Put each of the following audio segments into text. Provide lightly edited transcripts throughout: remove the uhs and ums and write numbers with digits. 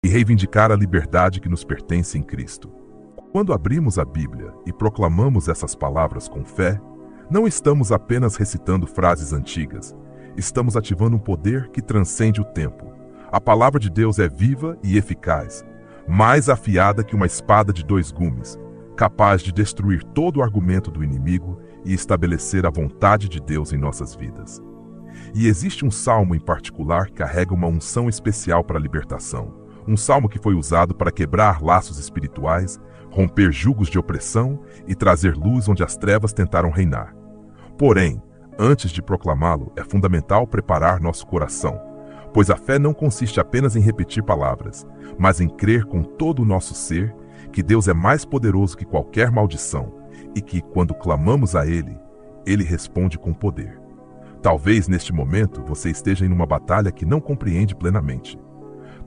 reivindicar a liberdade que nos pertence em Cristo. Quando abrimos a Bíblia e proclamamos essas palavras com fé, não estamos apenas recitando frases antigas, estamos ativando um poder que transcende o tempo. A palavra de Deus é viva e eficaz, mais afiada que uma espada de 2 gumes, capaz de destruir todo o argumento do inimigo e estabelecer a vontade de Deus em nossas vidas. E existe um salmo em particular que carrega uma unção especial para a libertação. Um salmo que foi usado para quebrar laços espirituais, romper jugos de opressão e trazer luz onde as trevas tentaram reinar. Porém, antes de proclamá-lo, é fundamental preparar nosso coração, pois a fé não consiste apenas em repetir palavras, mas em crer com todo o nosso ser que Deus é mais poderoso que qualquer maldição e que, quando clamamos a Ele, Ele responde com poder. Talvez neste momento você esteja em uma batalha que não compreende plenamente.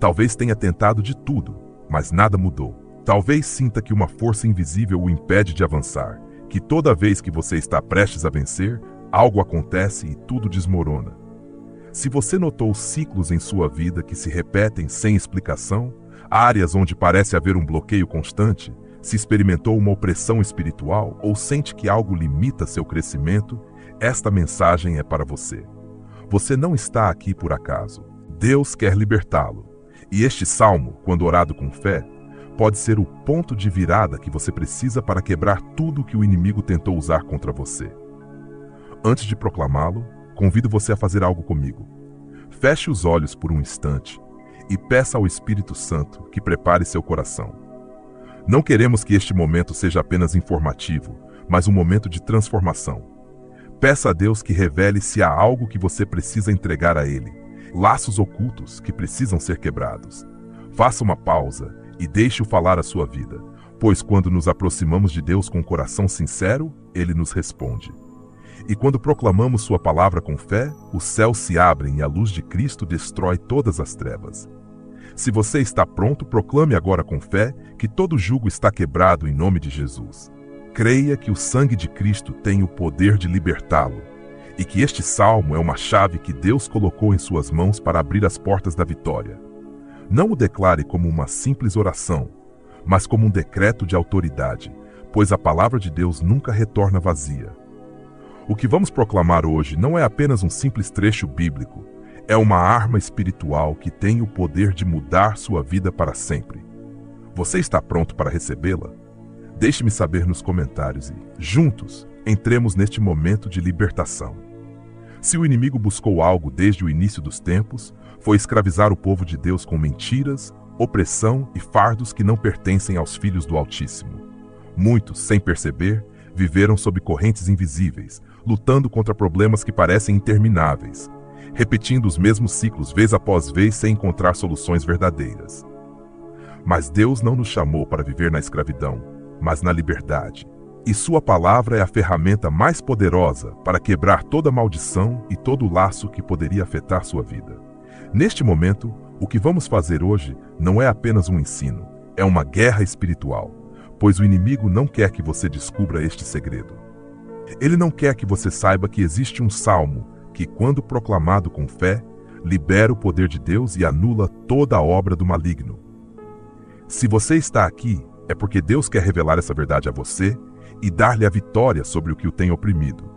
Talvez tenha tentado de tudo, mas nada mudou. Talvez sinta que uma força invisível o impede de avançar, que toda vez que você está prestes a vencer, algo acontece e tudo desmorona. Se você notou ciclos em sua vida que se repetem sem explicação, áreas onde parece haver um bloqueio constante, se experimentou uma opressão espiritual ou sente que algo limita seu crescimento, esta mensagem é para você. Você não está aqui por acaso. Deus quer libertá-lo. E este salmo, quando orado com fé, pode ser o ponto de virada que você precisa para quebrar tudo que o inimigo tentou usar contra você. Antes de proclamá-lo, convido você a fazer algo comigo. Feche os olhos por um instante e peça ao Espírito Santo que prepare seu coração. Não queremos que este momento seja apenas informativo, mas um momento de transformação. Peça a Deus que revele se há algo que você precisa entregar a Ele, laços ocultos que precisam ser quebrados. Faça uma pausa e deixe-o falar a sua vida, pois quando nos aproximamos de Deus com um coração sincero, Ele nos responde. E quando proclamamos sua palavra com fé, os céus se abrem e a luz de Cristo destrói todas as trevas. Se você está pronto, proclame agora com fé que todo jugo está quebrado em nome de Jesus. Creia que o sangue de Cristo tem o poder de libertá-lo e que este salmo é uma chave que Deus colocou em suas mãos para abrir as portas da vitória. Não o declare como uma simples oração, mas como um decreto de autoridade, pois a palavra de Deus nunca retorna vazia. O que vamos proclamar hoje não é apenas um simples trecho bíblico, é uma arma espiritual que tem o poder de mudar sua vida para sempre. Você está pronto para recebê-la? Deixe-me saber nos comentários e, juntos, entremos neste momento de libertação. Se o inimigo buscou algo desde o início dos tempos, foi escravizar o povo de Deus com mentiras, opressão e fardos que não pertencem aos filhos do Altíssimo. Muitos, sem perceber, viveram sob correntes invisíveis, lutando contra problemas que parecem intermináveis, repetindo os mesmos ciclos vez após vez sem encontrar soluções verdadeiras. Mas Deus não nos chamou para viver na escravidão, mas na liberdade. E sua palavra é a ferramenta mais poderosa para quebrar toda maldição e todo laço que poderia afetar sua vida. Neste momento, o que vamos fazer hoje não é apenas um ensino, é uma guerra espiritual, pois o inimigo não quer que você descubra este segredo. Ele não quer que você saiba que existe um salmo que, quando proclamado com fé, libera o poder de Deus e anula toda a obra do maligno. Se você está aqui, é porque Deus quer revelar essa verdade a você e dar-lhe a vitória sobre o que o tem oprimido.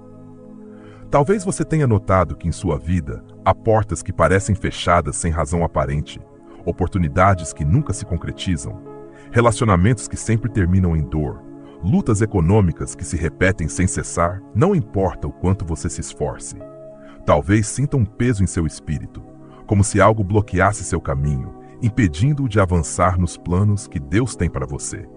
Talvez você tenha notado que em sua vida há portas que parecem fechadas sem razão aparente, oportunidades que nunca se concretizam, relacionamentos que sempre terminam em dor, lutas econômicas que se repetem sem cessar, não importa o quanto você se esforce. Talvez sinta um peso em seu espírito, como se algo bloqueasse seu caminho, impedindo-o de avançar nos planos que Deus tem para você.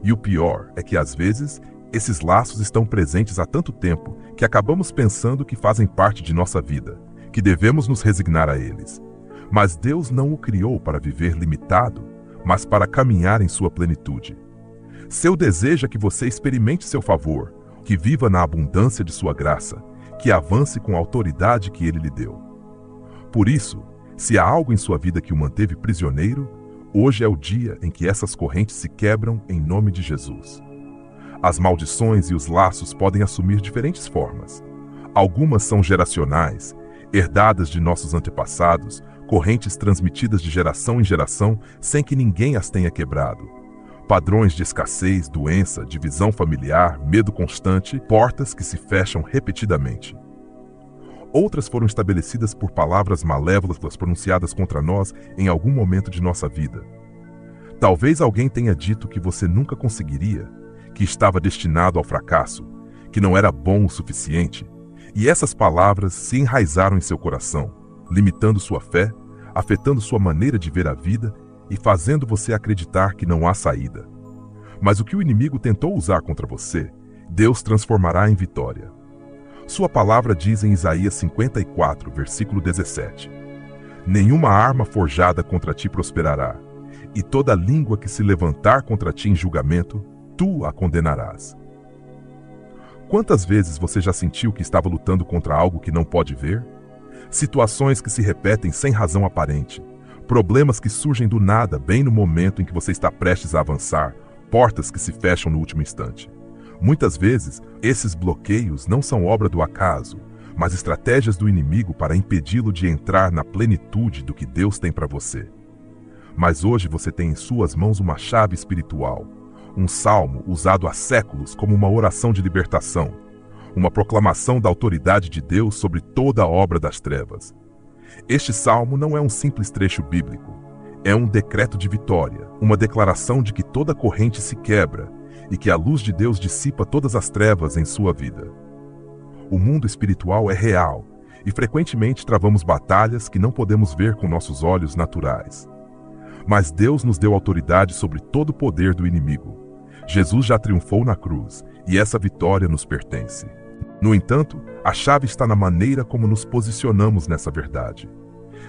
E o pior é que, às vezes, esses laços estão presentes há tanto tempo que acabamos pensando que fazem parte de nossa vida, que devemos nos resignar a eles. Mas Deus não o criou para viver limitado, mas para caminhar em sua plenitude. Seu desejo é que você experimente seu favor, que viva na abundância de sua graça, que avance com a autoridade que Ele lhe deu. Por isso, se há algo em sua vida que o manteve prisioneiro, hoje é o dia em que essas correntes se quebram em nome de Jesus. As maldições e os laços podem assumir diferentes formas. Algumas são geracionais, herdadas de nossos antepassados, correntes transmitidas de geração em geração sem que ninguém as tenha quebrado. Padrões de escassez, doença, divisão familiar, medo constante, portas que se fecham repetidamente. Outras foram estabelecidas por palavras malévolas pronunciadas contra nós em algum momento de nossa vida. Talvez alguém tenha dito que você nunca conseguiria, que estava destinado ao fracasso, que não era bom o suficiente, e essas palavras se enraizaram em seu coração, limitando sua fé, afetando sua maneira de ver a vida e fazendo você acreditar que não há saída. Mas o que o inimigo tentou usar contra você, Deus transformará em vitória. Sua palavra diz em Isaías 54, versículo 17: Nenhuma arma forjada contra ti prosperará, e toda língua que se levantar contra ti em julgamento, tu a condenarás. Quantas vezes você já sentiu que estava lutando contra algo que não pode ver? Situações que se repetem sem razão aparente, problemas que surgem do nada bem no momento em que você está prestes a avançar, portas que se fecham no último instante. Muitas vezes, esses bloqueios não são obra do acaso, mas estratégias do inimigo para impedi-lo de entrar na plenitude do que Deus tem para você. Mas hoje você tem em suas mãos uma chave espiritual, um salmo usado há séculos como uma oração de libertação, uma proclamação da autoridade de Deus sobre toda a obra das trevas. Este salmo não é um simples trecho bíblico, é um decreto de vitória, uma declaração de que toda corrente se quebra e que a luz de Deus dissipa todas as trevas em sua vida. O mundo espiritual é real e frequentemente travamos batalhas que não podemos ver com nossos olhos naturais. Mas Deus nos deu autoridade sobre todo o poder do inimigo. Jesus já triunfou na cruz e essa vitória nos pertence. No entanto, a chave está na maneira como nos posicionamos nessa verdade.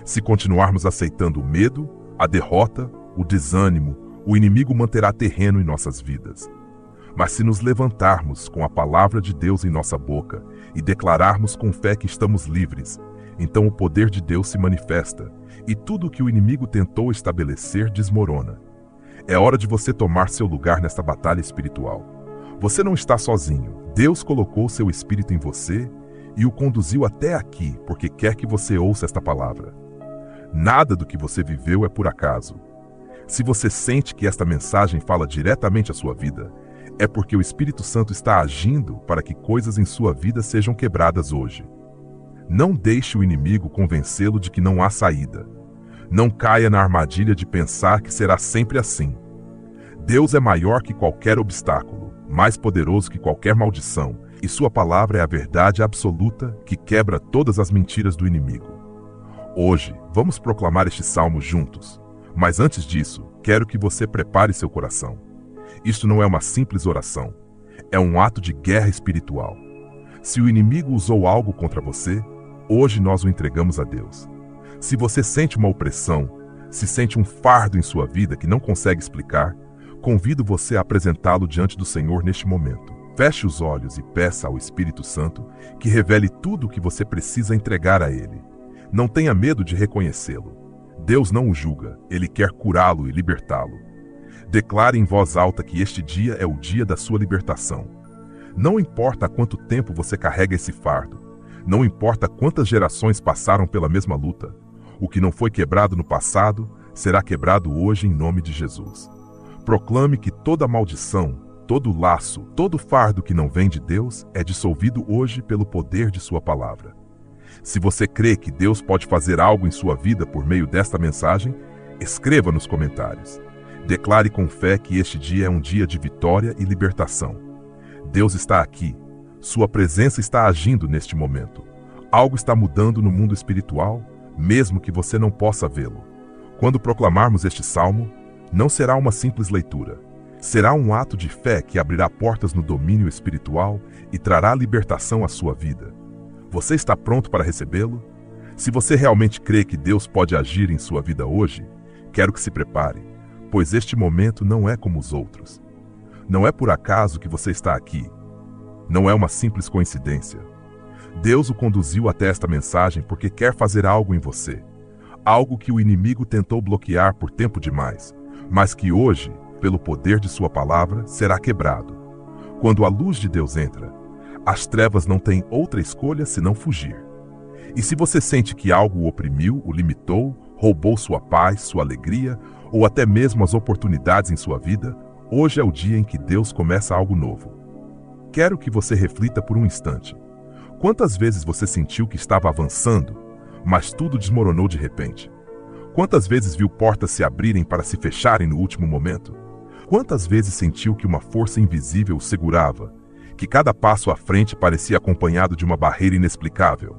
Se continuarmos aceitando o medo, a derrota, o desânimo, o inimigo manterá terreno em nossas vidas. Mas se nos levantarmos com a palavra de Deus em nossa boca e declararmos com fé que estamos livres, então o poder de Deus se manifesta e tudo o que o inimigo tentou estabelecer desmorona. É hora de você tomar seu lugar nesta batalha espiritual. Você não está sozinho. Deus colocou seu espírito em você e o conduziu até aqui porque quer que você ouça esta palavra. Nada do que você viveu é por acaso. Se você sente que esta mensagem fala diretamente à sua vida, é porque o Espírito Santo está agindo para que coisas em sua vida sejam quebradas hoje. Não deixe o inimigo convencê-lo de que não há saída. Não caia na armadilha de pensar que será sempre assim. Deus é maior que qualquer obstáculo, mais poderoso que qualquer maldição, e sua palavra é a verdade absoluta que quebra todas as mentiras do inimigo. Hoje, vamos proclamar este salmo juntos, mas antes disso, quero que você prepare seu coração. Isto não é uma simples oração, é um ato de guerra espiritual. Se o inimigo usou algo contra você, hoje nós o entregamos a Deus. Se você sente uma opressão, se sente um fardo em sua vida que não consegue explicar, convido você a apresentá-lo diante do Senhor neste momento. Feche os olhos e peça ao Espírito Santo que revele tudo o que você precisa entregar a Ele. Não tenha medo de reconhecê-lo. Deus não o julga, Ele quer curá-lo e libertá-lo. Declare em voz alta que este dia é o dia da sua libertação. Não importa há quanto tempo você carrega esse fardo, não importa quantas gerações passaram pela mesma luta, o que não foi quebrado no passado será quebrado hoje em nome de Jesus. Proclame que toda maldição, todo laço, todo fardo que não vem de Deus é dissolvido hoje pelo poder de sua palavra. Se você crê que Deus pode fazer algo em sua vida por meio desta mensagem, escreva nos comentários. Declare com fé que este dia é um dia de vitória e libertação. Deus está aqui. Sua presença está agindo neste momento. Algo está mudando no mundo espiritual, mesmo que você não possa vê-lo. Quando proclamarmos este salmo, não será uma simples leitura. Será um ato de fé que abrirá portas no domínio espiritual e trará libertação à sua vida. Você está pronto para recebê-lo? Se você realmente crê que Deus pode agir em sua vida hoje, quero que se prepare, pois este momento não é como os outros. Não é por acaso que você está aqui. Não é uma simples coincidência. Deus o conduziu até esta mensagem porque quer fazer algo em você. Algo que o inimigo tentou bloquear por tempo demais, mas que hoje, pelo poder de sua palavra, será quebrado. Quando a luz de Deus entra, as trevas não têm outra escolha senão fugir. E se você sente que algo o oprimiu, o limitou, roubou sua paz, sua alegria ou até mesmo as oportunidades em sua vida, hoje é o dia em que Deus começa algo novo. Quero que você reflita por um instante. Quantas vezes você sentiu que estava avançando, mas tudo desmoronou de repente? Quantas vezes viu portas se abrirem para se fecharem no último momento? Quantas vezes sentiu que uma força invisível o segurava, que cada passo à frente parecia acompanhado de uma barreira inexplicável?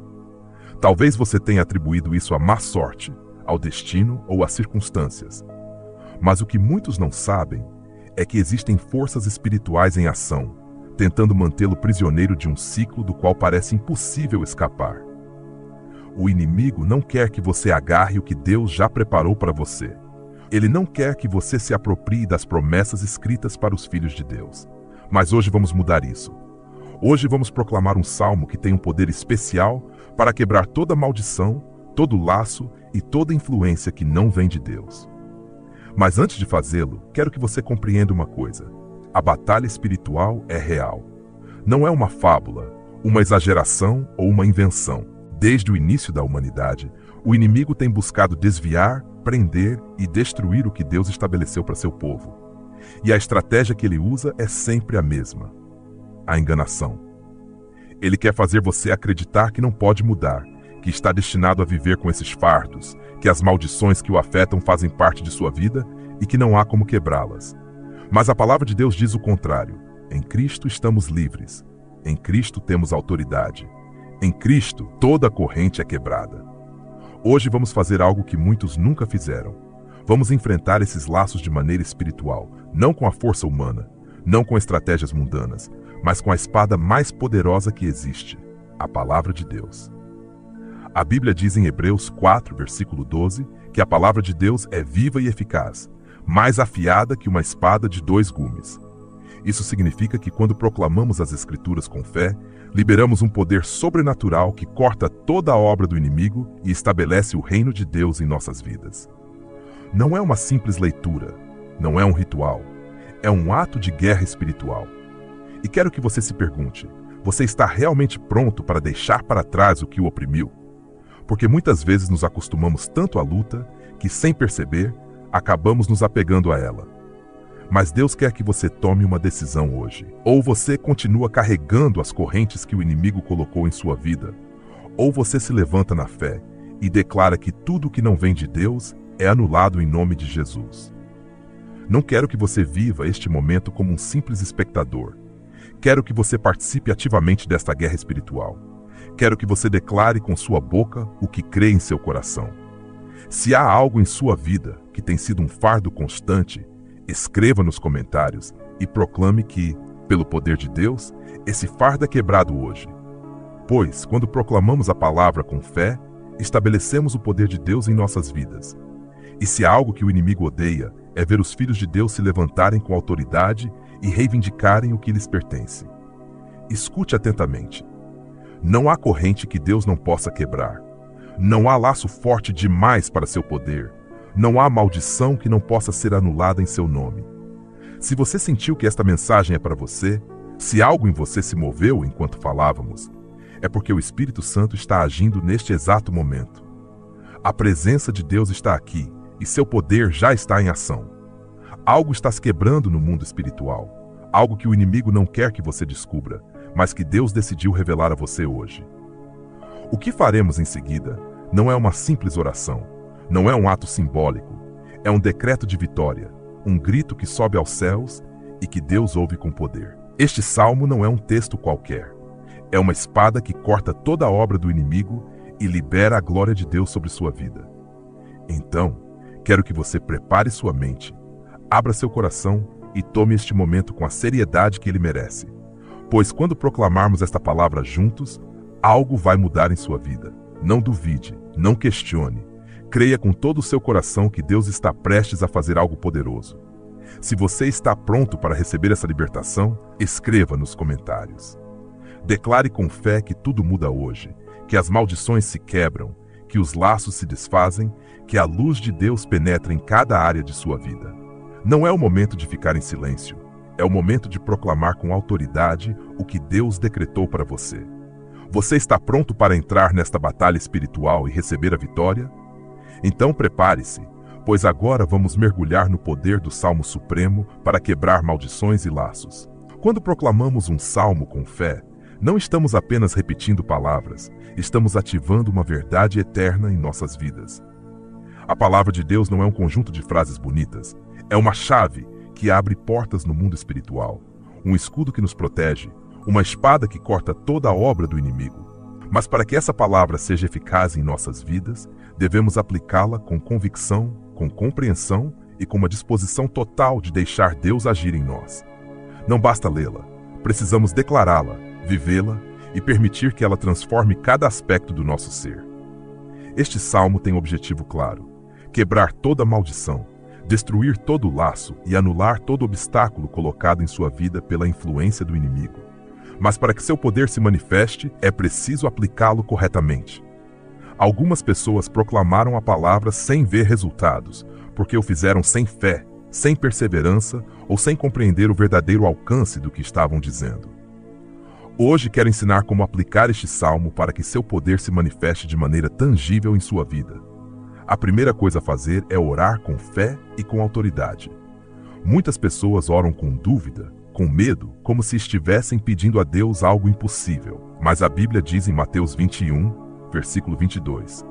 Talvez você tenha atribuído isso à má sorte, ao destino ou às circunstâncias. Mas o que muitos não sabem é que existem forças espirituais em ação, tentando mantê-lo prisioneiro de um ciclo do qual parece impossível escapar. O inimigo não quer que você agarre o que Deus já preparou para você. Ele não quer que você se aproprie das promessas escritas para os filhos de Deus. Mas hoje vamos mudar isso. Hoje vamos proclamar um salmo que tem um poder especial para quebrar toda maldição, todo laço e toda influência que não vem de Deus. Mas antes de fazê-lo, quero que você compreenda uma coisa. A batalha espiritual é real. Não é uma fábula, uma exageração ou uma invenção. Desde o início da humanidade, o inimigo tem buscado desviar, prender e destruir o que Deus estabeleceu para seu povo. E a estratégia que ele usa é sempre a mesma: a enganação. Ele quer fazer você acreditar que não pode mudar, que está destinado a viver com esses fardos, que as maldições que o afetam fazem parte de sua vida e que não há como quebrá-las. Mas a palavra de Deus diz o contrário. Em Cristo estamos livres. Em Cristo temos autoridade. Em Cristo, toda corrente é quebrada. Hoje vamos fazer algo que muitos nunca fizeram. Vamos enfrentar esses laços de maneira espiritual, não com a força humana, não com estratégias mundanas, mas com a espada mais poderosa que existe, a palavra de Deus. A Bíblia diz em Hebreus 4, versículo 12, que a palavra de Deus é viva e eficaz, mais afiada que uma espada de 2 gumes. Isso significa que quando proclamamos as Escrituras com fé, liberamos um poder sobrenatural que corta toda a obra do inimigo e estabelece o reino de Deus em nossas vidas. Não é uma simples leitura, não é um ritual, é um ato de guerra espiritual. E quero que você se pergunte, você está realmente pronto para deixar para trás o que o oprimiu? Porque muitas vezes nos acostumamos tanto à luta que, sem perceber, acabamos nos apegando a ela. Mas Deus quer que você tome uma decisão hoje. Ou você continua carregando as correntes que o inimigo colocou em sua vida, ou você se levanta na fé e declara que tudo que não vem de Deus é anulado em nome de Jesus. Não quero que você viva este momento como um simples espectador. Quero que você participe ativamente desta guerra espiritual. Quero que você declare com sua boca o que crê em seu coração. Se há algo em sua vida que tem sido um fardo constante, escreva nos comentários e proclame que, pelo poder de Deus, esse fardo é quebrado hoje. Pois, quando proclamamos a palavra com fé, estabelecemos o poder de Deus em nossas vidas. E se há algo que o inimigo odeia, é ver os filhos de Deus se levantarem com autoridade e reivindicarem o que lhes pertence. Escute atentamente. Não há corrente que Deus não possa quebrar. Não há laço forte demais para seu poder. Não há maldição que não possa ser anulada em seu nome. Se você sentiu que esta mensagem é para você, se algo em você se moveu enquanto falávamos, é porque o Espírito Santo está agindo neste exato momento. A presença de Deus está aqui e seu poder já está em ação. Algo está se quebrando no mundo espiritual, algo que o inimigo não quer que você descubra, mas que Deus decidiu revelar a você hoje. O que faremos em seguida não é uma simples oração, não é um ato simbólico, é um decreto de vitória, um grito que sobe aos céus e que Deus ouve com poder. Este salmo não é um texto qualquer, é uma espada que corta toda a obra do inimigo e libera a glória de Deus sobre sua vida. Então, quero que você prepare sua mente, abra seu coração e tome este momento com a seriedade que ele merece. Pois quando proclamarmos esta palavra juntos, algo vai mudar em sua vida. Não duvide, não questione. Creia com todo o seu coração que Deus está prestes a fazer algo poderoso. Se você está pronto para receber essa libertação, escreva nos comentários. Declare com fé que tudo muda hoje, que as maldições se quebram, que os laços se desfazem, que a luz de Deus penetra em cada área de sua vida. Não é o momento de ficar em silêncio. É o momento de proclamar com autoridade o que Deus decretou para você. Você está pronto para entrar nesta batalha espiritual e receber a vitória? Então prepare-se, pois agora vamos mergulhar no poder do Salmo Supremo para quebrar maldições e laços. Quando proclamamos um salmo com fé, não estamos apenas repetindo palavras, estamos ativando uma verdade eterna em nossas vidas. A palavra de Deus não é um conjunto de frases bonitas, é uma chave que abre portas no mundo espiritual, um escudo que nos protege, uma espada que corta toda a obra do inimigo. Mas para que essa palavra seja eficaz em nossas vidas, devemos aplicá-la com convicção, com compreensão e com uma disposição total de deixar Deus agir em nós. Não basta lê-la, precisamos declará-la, vivê-la e permitir que ela transforme cada aspecto do nosso ser. Este salmo tem um objetivo claro: quebrar toda maldição, destruir todo laço e anular todo obstáculo colocado em sua vida pela influência do inimigo. Mas para que seu poder se manifeste, é preciso aplicá-lo corretamente. Algumas pessoas proclamaram a palavra sem ver resultados, porque o fizeram sem fé, sem perseverança ou sem compreender o verdadeiro alcance do que estavam dizendo. Hoje quero ensinar como aplicar este salmo para que seu poder se manifeste de maneira tangível em sua vida. A primeira coisa a fazer é orar com fé e com autoridade. Muitas pessoas oram com dúvida, com medo, como se estivessem pedindo a Deus algo impossível. Mas a Bíblia diz em Mateus 21, versículo 22,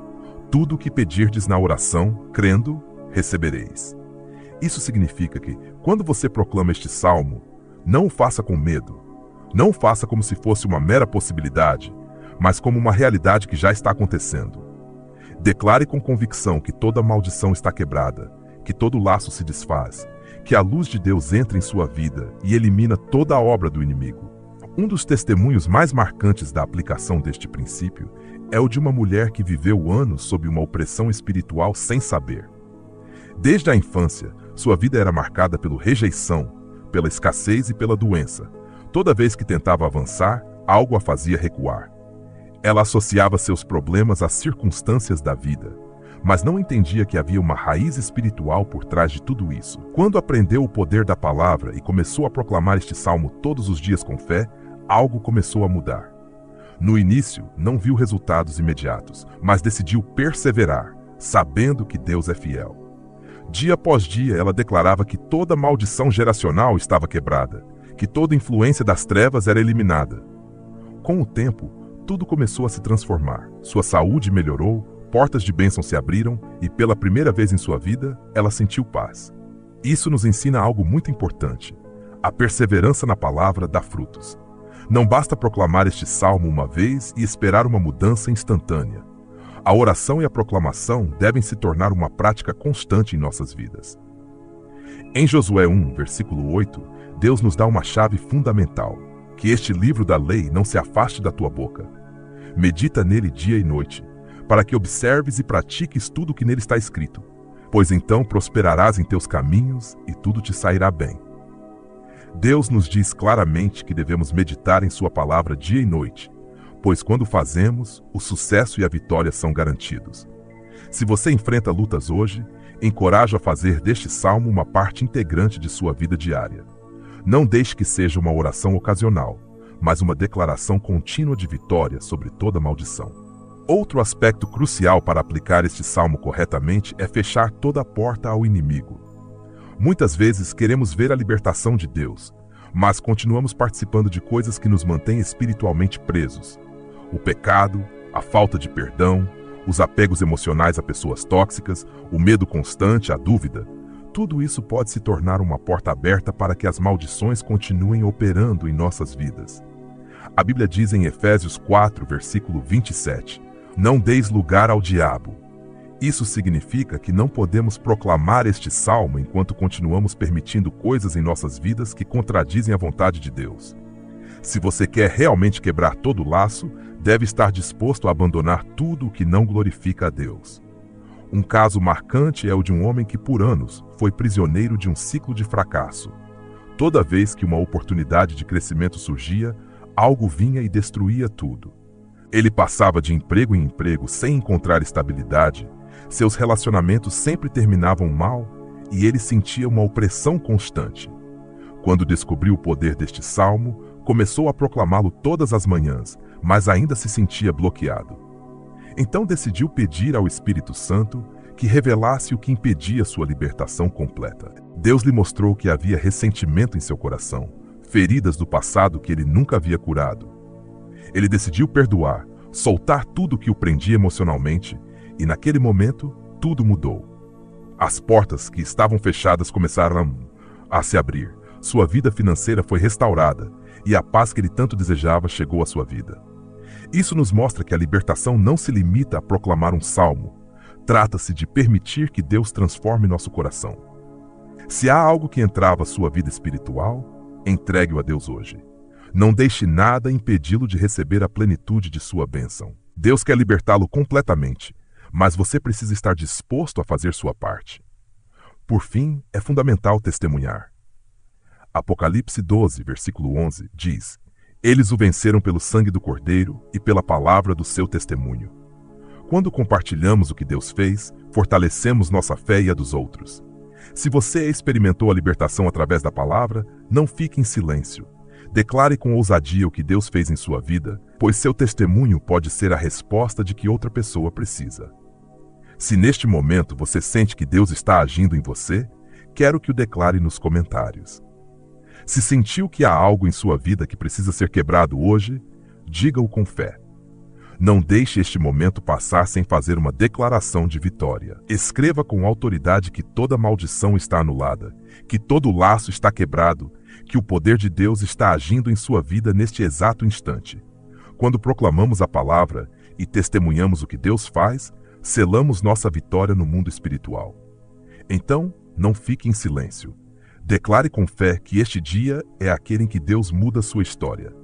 tudo o que pedirdes na oração, crendo, recebereis. Isso significa que, quando você proclama este salmo, não o faça com medo, não o faça como se fosse uma mera possibilidade, mas como uma realidade que já está acontecendo. Declare com convicção que toda maldição está quebrada, que todo laço se desfaz, que a luz de Deus entra em sua vida e elimina toda a obra do inimigo. Um dos testemunhos mais marcantes da aplicação deste princípio é o de uma mulher que viveu anos sob uma opressão espiritual sem saber. Desde a infância, sua vida era marcada pela rejeição, pela escassez e pela doença. Toda vez que tentava avançar, algo a fazia recuar. Ela associava seus problemas às circunstâncias da vida, mas não entendia que havia uma raiz espiritual por trás de tudo isso. Quando aprendeu o poder da palavra e começou a proclamar este salmo todos os dias com fé, algo começou a mudar. No início, não viu resultados imediatos, mas decidiu perseverar, sabendo que Deus é fiel. Dia após dia, ela declarava que toda maldição geracional estava quebrada, que toda influência das trevas era eliminada. Com o tempo, tudo começou a se transformar. Sua saúde melhorou, portas de bênção se abriram e, pela primeira vez em sua vida, ela sentiu paz. Isso nos ensina algo muito importante. A perseverança na palavra dá frutos. Não basta proclamar este salmo uma vez e esperar uma mudança instantânea. A oração e a proclamação devem se tornar uma prática constante em nossas vidas. Em Josué 1, versículo 8, Deus nos dá uma chave fundamental: que este livro da lei não se afaste da tua boca. Medita nele dia e noite, para que observes e pratiques tudo o que nele está escrito, pois então prosperarás em teus caminhos e tudo te sairá bem. Deus nos diz claramente que devemos meditar em sua palavra dia e noite, pois quando fazemos, o sucesso e a vitória são garantidos. Se você enfrenta lutas hoje, encorajo a fazer deste salmo uma parte integrante de sua vida diária. Não deixe que seja uma oração ocasional, mas uma declaração contínua de vitória sobre toda maldição. Outro aspecto crucial para aplicar este salmo corretamente é fechar toda a porta ao inimigo. Muitas vezes queremos ver a libertação de Deus, mas continuamos participando de coisas que nos mantêm espiritualmente presos. O pecado, a falta de perdão, os apegos emocionais a pessoas tóxicas, o medo constante, a dúvida. Tudo isso pode se tornar uma porta aberta para que as maldições continuem operando em nossas vidas. A Bíblia diz em Efésios 4, versículo 27, não deis lugar ao diabo. Isso significa que não podemos proclamar este salmo enquanto continuamos permitindo coisas em nossas vidas que contradizem a vontade de Deus. Se você quer realmente quebrar todo o laço, deve estar disposto a abandonar tudo o que não glorifica a Deus. Um caso marcante é o de um homem que por anos foi prisioneiro de um ciclo de fracasso. Toda vez que uma oportunidade de crescimento surgia, algo vinha e destruía tudo. Ele passava de emprego em emprego sem encontrar estabilidade, seus relacionamentos sempre terminavam mal e ele sentia uma opressão constante. Quando descobriu o poder deste salmo, começou a proclamá-lo todas as manhãs, mas ainda se sentia bloqueado. Então decidiu pedir ao Espírito Santo que revelasse o que impedia sua libertação completa. Deus lhe mostrou que havia ressentimento em seu coração, feridas do passado que ele nunca havia curado. Ele decidiu perdoar, soltar tudo que o prendia emocionalmente, e naquele momento, tudo mudou. As portas que estavam fechadas começaram a se abrir. Sua vida financeira foi restaurada, e a paz que ele tanto desejava chegou à sua vida. Isso nos mostra que a libertação não se limita a proclamar um salmo. Trata-se de permitir que Deus transforme nosso coração. Se há algo que entrava sua vida espiritual, entregue-o a Deus hoje. Não deixe nada impedi-lo de receber a plenitude de sua bênção. Deus quer libertá-lo completamente, mas você precisa estar disposto a fazer sua parte. Por fim, é fundamental testemunhar. Apocalipse 12, versículo 11, diz: Eles o venceram pelo sangue do Cordeiro e pela palavra do seu testemunho. Quando compartilhamos o que Deus fez, fortalecemos nossa fé e a dos outros. Se você experimentou a libertação através da palavra, não fique em silêncio. Declare com ousadia o que Deus fez em sua vida, pois seu testemunho pode ser a resposta de que outra pessoa precisa. Se neste momento você sente que Deus está agindo em você, quero que o declare nos comentários. Se sentiu que há algo em sua vida que precisa ser quebrado hoje, diga-o com fé. Não deixe este momento passar sem fazer uma declaração de vitória. Escreva com autoridade que toda maldição está anulada, que todo laço está quebrado, que o poder de Deus está agindo em sua vida neste exato instante. Quando proclamamos a palavra e testemunhamos o que Deus faz, selamos nossa vitória no mundo espiritual. Então, não fique em silêncio. Declare com fé que este dia é aquele em que Deus muda sua história.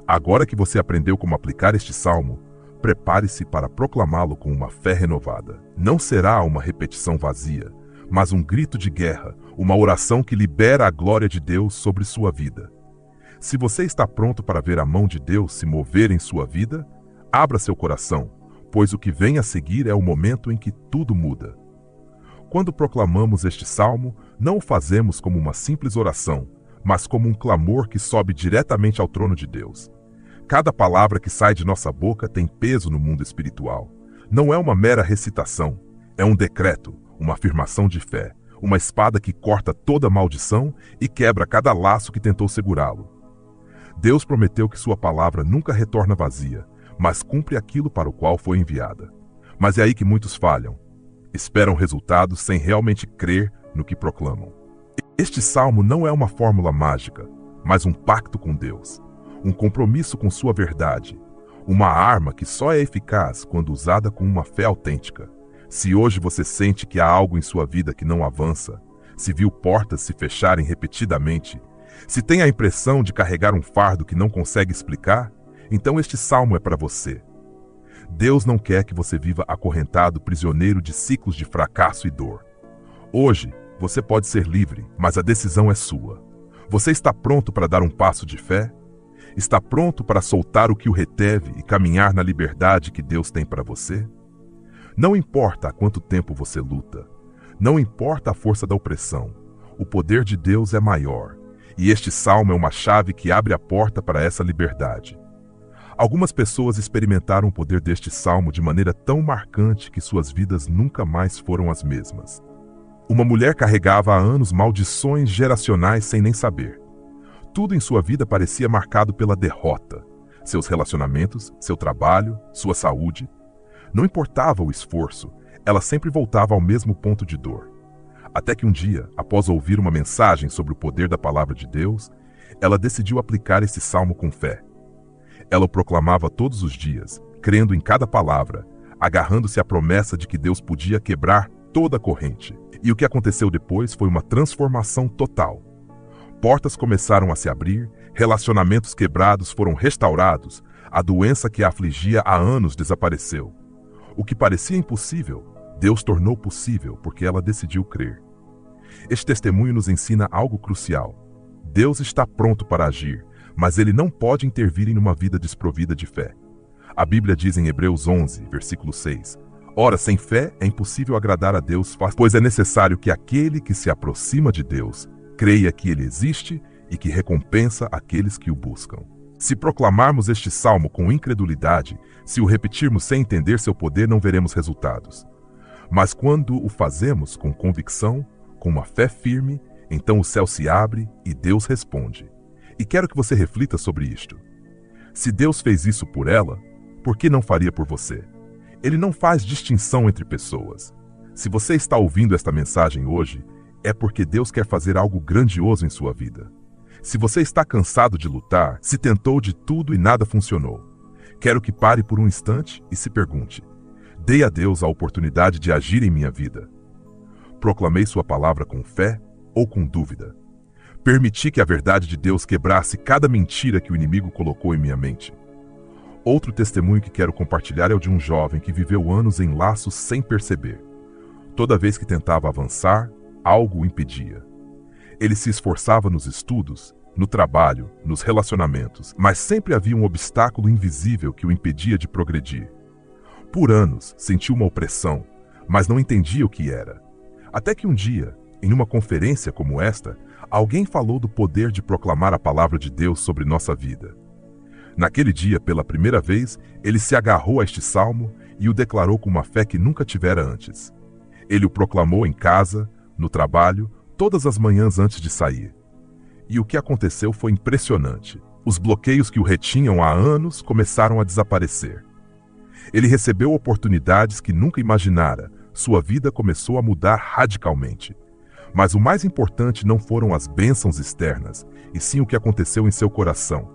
Agora que você aprendeu como aplicar este salmo, prepare-se para proclamá-lo com uma fé renovada. Não será uma repetição vazia, mas um grito de guerra, uma oração que libera a glória de Deus sobre sua vida. Se você está pronto para ver a mão de Deus se mover em sua vida, abra seu coração, pois o que vem a seguir é o momento em que tudo muda. Quando proclamamos este salmo, não o fazemos como uma simples oração, mas como um clamor que sobe diretamente ao trono de Deus. Cada palavra que sai de nossa boca tem peso no mundo espiritual. Não é uma mera recitação, é um decreto, uma afirmação de fé, uma espada que corta toda maldição e quebra cada laço que tentou segurá-lo. Deus prometeu que sua palavra nunca retorna vazia, mas cumpre aquilo para o qual foi enviada. Mas é aí que muitos falham. Esperam resultados sem realmente crer no que proclamam. Este salmo não é uma fórmula mágica, mas um pacto com Deus. Um compromisso com sua verdade, uma arma que só é eficaz quando usada com uma fé autêntica. Se hoje você sente que há algo em sua vida que não avança, se viu portas se fecharem repetidamente, se tem a impressão de carregar um fardo que não consegue explicar, então este salmo é para você. Deus não quer que você viva acorrentado, prisioneiro de ciclos de fracasso e dor. Hoje, você pode ser livre, mas a decisão é sua. Você está pronto para dar um passo de fé? Está pronto para soltar o que o reteve e caminhar na liberdade que Deus tem para você? Não importa há quanto tempo você luta. Não importa a força da opressão. O poder de Deus é maior. E este salmo é uma chave que abre a porta para essa liberdade. Algumas pessoas experimentaram o poder deste salmo de maneira tão marcante que suas vidas nunca mais foram as mesmas. Uma mulher carregava há anos maldições geracionais sem nem saber. Tudo em sua vida parecia marcado pela derrota. Seus relacionamentos, seu trabalho, sua saúde. Não importava o esforço, ela sempre voltava ao mesmo ponto de dor. Até que um dia, após ouvir uma mensagem sobre o poder da palavra de Deus, ela decidiu aplicar esse salmo com fé. Ela o proclamava todos os dias, crendo em cada palavra, agarrando-se à promessa de que Deus podia quebrar toda a corrente. E o que aconteceu depois foi uma transformação total. Portas começaram a se abrir, relacionamentos quebrados foram restaurados, a doença que a afligia há anos desapareceu. O que parecia impossível, Deus tornou possível porque ela decidiu crer. Este testemunho nos ensina algo crucial. Deus está pronto para agir, mas Ele não pode intervir em uma vida desprovida de fé. A Bíblia diz em Hebreus 11, versículo 6, Ora, sem fé é impossível agradar a Deus, pois é necessário que aquele que se aproxima de Deus creia que Ele existe e que recompensa aqueles que o buscam. Se proclamarmos este salmo com incredulidade, se o repetirmos sem entender seu poder, não veremos resultados. Mas quando o fazemos com convicção, com uma fé firme, então o céu se abre e Deus responde. E quero que você reflita sobre isto. Se Deus fez isso por ela, por que não faria por você? Ele não faz distinção entre pessoas. Se você está ouvindo esta mensagem hoje, é porque Deus quer fazer algo grandioso em sua vida. Se você está cansado de lutar, se tentou de tudo e nada funcionou, quero que pare por um instante e se pergunte: dei a Deus a oportunidade de agir em minha vida? Proclamei sua palavra com fé ou com dúvida? Permiti que a verdade de Deus quebrasse cada mentira que o inimigo colocou em minha mente? Outro testemunho que quero compartilhar é o de um jovem que viveu anos em laços sem perceber. Toda vez que tentava avançar, algo o impedia. Ele se esforçava nos estudos, no trabalho, nos relacionamentos, mas sempre havia um obstáculo invisível que o impedia de progredir. Por anos, sentiu uma opressão, mas não entendia o que era. Até que um dia, em uma conferência como esta, alguém falou do poder de proclamar a palavra de Deus sobre nossa vida. Naquele dia, pela primeira vez, ele se agarrou a este salmo e o declarou com uma fé que nunca tivera antes. Ele o proclamou em casa, no trabalho, todas as manhãs antes de sair. E o que aconteceu foi impressionante. Os bloqueios que o retinham há anos começaram a desaparecer. Ele recebeu oportunidades que nunca imaginara. Sua vida começou a mudar radicalmente. Mas o mais importante não foram as bênçãos externas, e sim o que aconteceu em seu coração.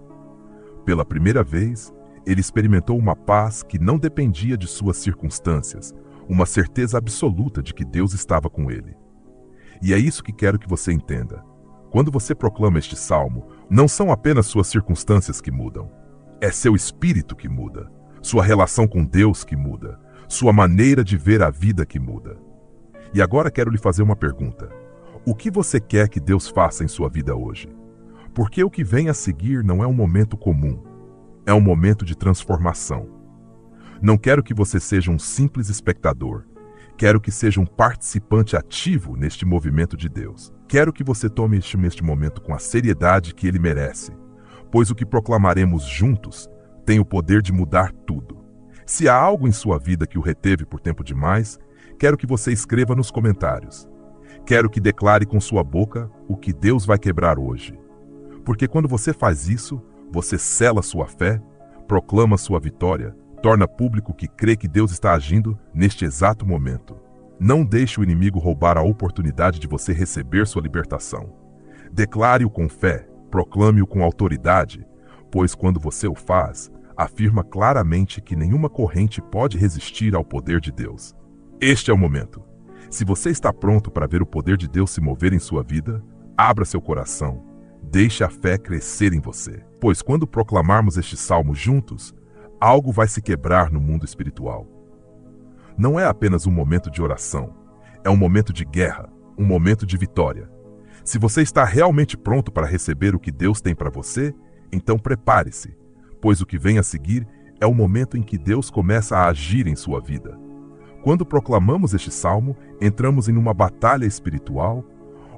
Pela primeira vez, ele experimentou uma paz que não dependia de suas circunstâncias, uma certeza absoluta de que Deus estava com ele. E é isso que quero que você entenda. Quando você proclama este salmo, não são apenas suas circunstâncias que mudam. É seu espírito que muda, sua relação com Deus que muda, sua maneira de ver a vida que muda. E agora quero lhe fazer uma pergunta. O que você quer que Deus faça em sua vida hoje? Porque o que vem a seguir não é um momento comum, é um momento de transformação. Não quero que você seja um simples espectador, quero que seja um participante ativo neste movimento de Deus. Quero que você tome este momento com a seriedade que ele merece, pois o que proclamaremos juntos tem o poder de mudar tudo. Se há algo em sua vida que o reteve por tempo demais, quero que você escreva nos comentários. Quero que declare com sua boca o que Deus vai quebrar hoje. Porque quando você faz isso, você sela sua fé, proclama sua vitória, torna público que crê que Deus está agindo neste exato momento. Não deixe o inimigo roubar a oportunidade de você receber sua libertação. Declare-o com fé, proclame-o com autoridade, pois quando você o faz, afirma claramente que nenhuma corrente pode resistir ao poder de Deus. Este é o momento. Se você está pronto para ver o poder de Deus se mover em sua vida, abra seu coração. Deixe a fé crescer em você, pois quando proclamarmos este salmo juntos, algo vai se quebrar no mundo espiritual. Não é apenas um momento de oração, é um momento de guerra, um momento de vitória. Se você está realmente pronto para receber o que Deus tem para você, então prepare-se, pois o que vem a seguir é o momento em que Deus começa a agir em sua vida. Quando proclamamos este salmo, entramos em uma batalha espiritual,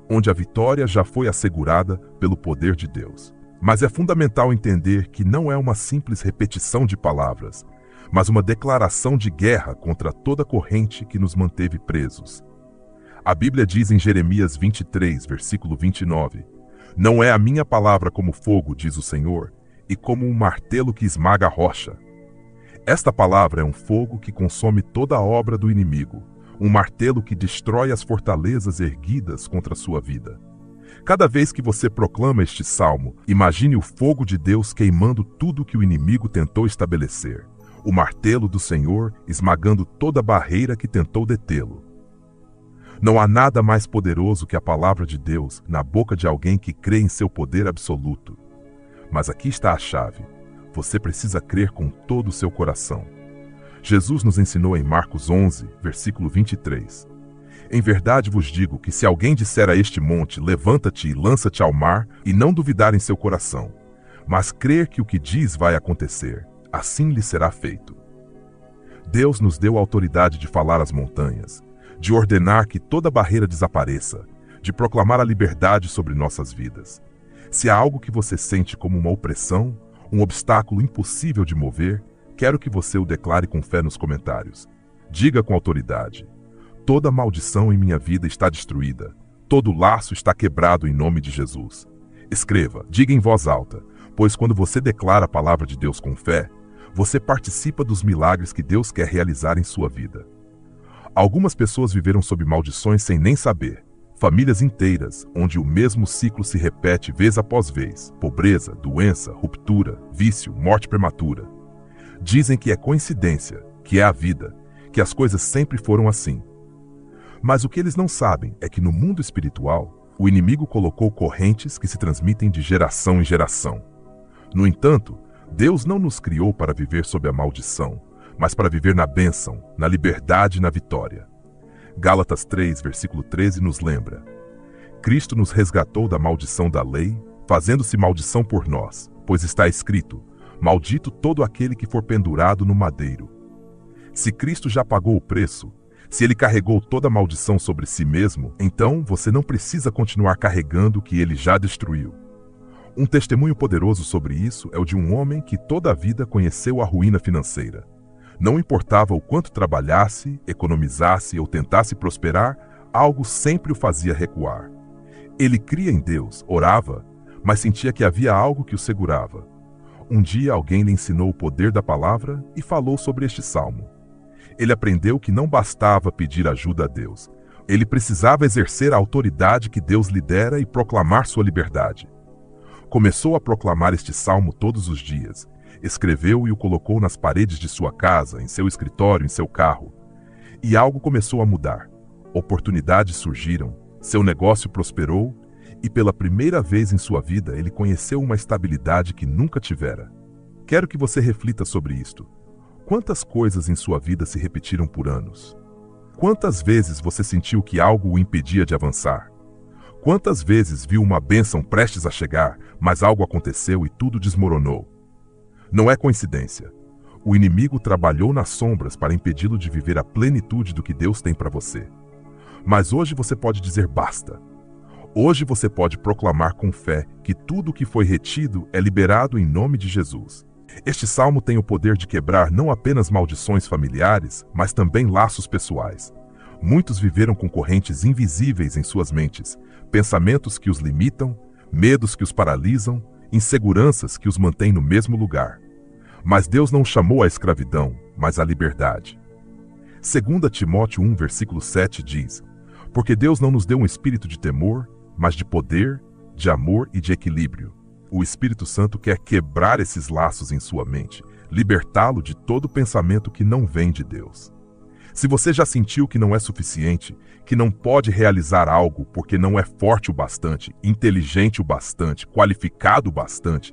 onde a vitória já foi assegurada pelo poder de Deus. Mas é fundamental entender que não é uma simples repetição de palavras, mas uma declaração de guerra contra toda corrente que nos manteve presos. A Bíblia diz em Jeremias 23, versículo 29, "Não é a minha palavra como fogo, diz o Senhor, e como um martelo que esmaga a rocha." Esta palavra é um fogo que consome toda a obra do inimigo, um martelo que destrói as fortalezas erguidas contra a sua vida. Cada vez que você proclama este salmo, imagine o fogo de Deus queimando tudo que o inimigo tentou estabelecer, o martelo do Senhor esmagando toda barreira que tentou detê-lo. Não há nada mais poderoso que a palavra de Deus na boca de alguém que crê em seu poder absoluto. Mas aqui está a chave. Você precisa crer com todo o seu coração. Jesus nos ensinou em Marcos 11, versículo 23. "Em verdade vos digo que se alguém disser a este monte, levanta-te e lança-te ao mar, e não duvidar em seu coração, mas crer que o que diz vai acontecer, assim lhe será feito." Deus nos deu a autoridade de falar às montanhas, de ordenar que toda barreira desapareça, de proclamar a liberdade sobre nossas vidas. Se há algo que você sente como uma opressão, um obstáculo impossível de mover, quero que você o declare com fé nos comentários. Diga com autoridade: Toda maldição em minha vida está destruída. Todo laço está quebrado em nome de Jesus. Escreva, diga em voz alta, pois quando você declara a palavra de Deus com fé, você participa dos milagres que Deus quer realizar em sua vida. Algumas pessoas viveram sob maldições sem nem saber. Famílias inteiras, onde o mesmo ciclo se repete vez após vez. Pobreza, doença, ruptura, vício, morte prematura. Dizem que é coincidência, que é a vida, que as coisas sempre foram assim. Mas o que eles não sabem é que no mundo espiritual, o inimigo colocou correntes que se transmitem de geração em geração. No entanto, Deus não nos criou para viver sob a maldição, mas para viver na bênção, na liberdade e na vitória. Gálatas 3, versículo 13 nos lembra: Cristo nos resgatou da maldição da lei, fazendo-se maldição por nós, pois está escrito: maldito todo aquele que for pendurado no madeiro. Se Cristo já pagou o preço, se ele carregou toda a maldição sobre si mesmo, então você não precisa continuar carregando o que ele já destruiu. Um testemunho poderoso sobre isso é o de um homem que toda a vida conheceu a ruína financeira. Não importava o quanto trabalhasse, economizasse ou tentasse prosperar, algo sempre o fazia recuar. Ele cria em Deus, orava, mas sentia que havia algo que o segurava. Um dia alguém lhe ensinou o poder da palavra e falou sobre este salmo. Ele aprendeu que não bastava pedir ajuda a Deus. Ele precisava exercer a autoridade que Deus lhe dera e proclamar sua liberdade. Começou a proclamar este salmo todos os dias. Escreveu e o colocou nas paredes de sua casa, em seu escritório, em seu carro. E algo começou a mudar. Oportunidades surgiram, seu negócio prosperou e pela primeira vez em sua vida ele conheceu uma estabilidade que nunca tivera. Quero que você reflita sobre isto. Quantas coisas em sua vida se repetiram por anos? Quantas vezes você sentiu que algo o impedia de avançar? Quantas vezes viu uma bênção prestes a chegar, mas algo aconteceu e tudo desmoronou? Não é coincidência. O inimigo trabalhou nas sombras para impedi-lo de viver a plenitude do que Deus tem para você. Mas hoje você pode dizer basta. Hoje você pode proclamar com fé que tudo o que foi retido é liberado em nome de Jesus. Este salmo tem o poder de quebrar não apenas maldições familiares, mas também laços pessoais. Muitos viveram com correntes invisíveis em suas mentes, pensamentos que os limitam, medos que os paralisam, inseguranças que os mantêm no mesmo lugar. Mas Deus não chamou à escravidão, mas à liberdade. 2 Timóteo 1, versículo 7 diz: porque Deus não nos deu um espírito de temor, mas de poder, de amor e de equilíbrio. O Espírito Santo quer quebrar esses laços em sua mente, libertá-lo de todo pensamento que não vem de Deus. Se você já sentiu que não é suficiente, que não pode realizar algo porque não é forte o bastante, inteligente o bastante, qualificado o bastante,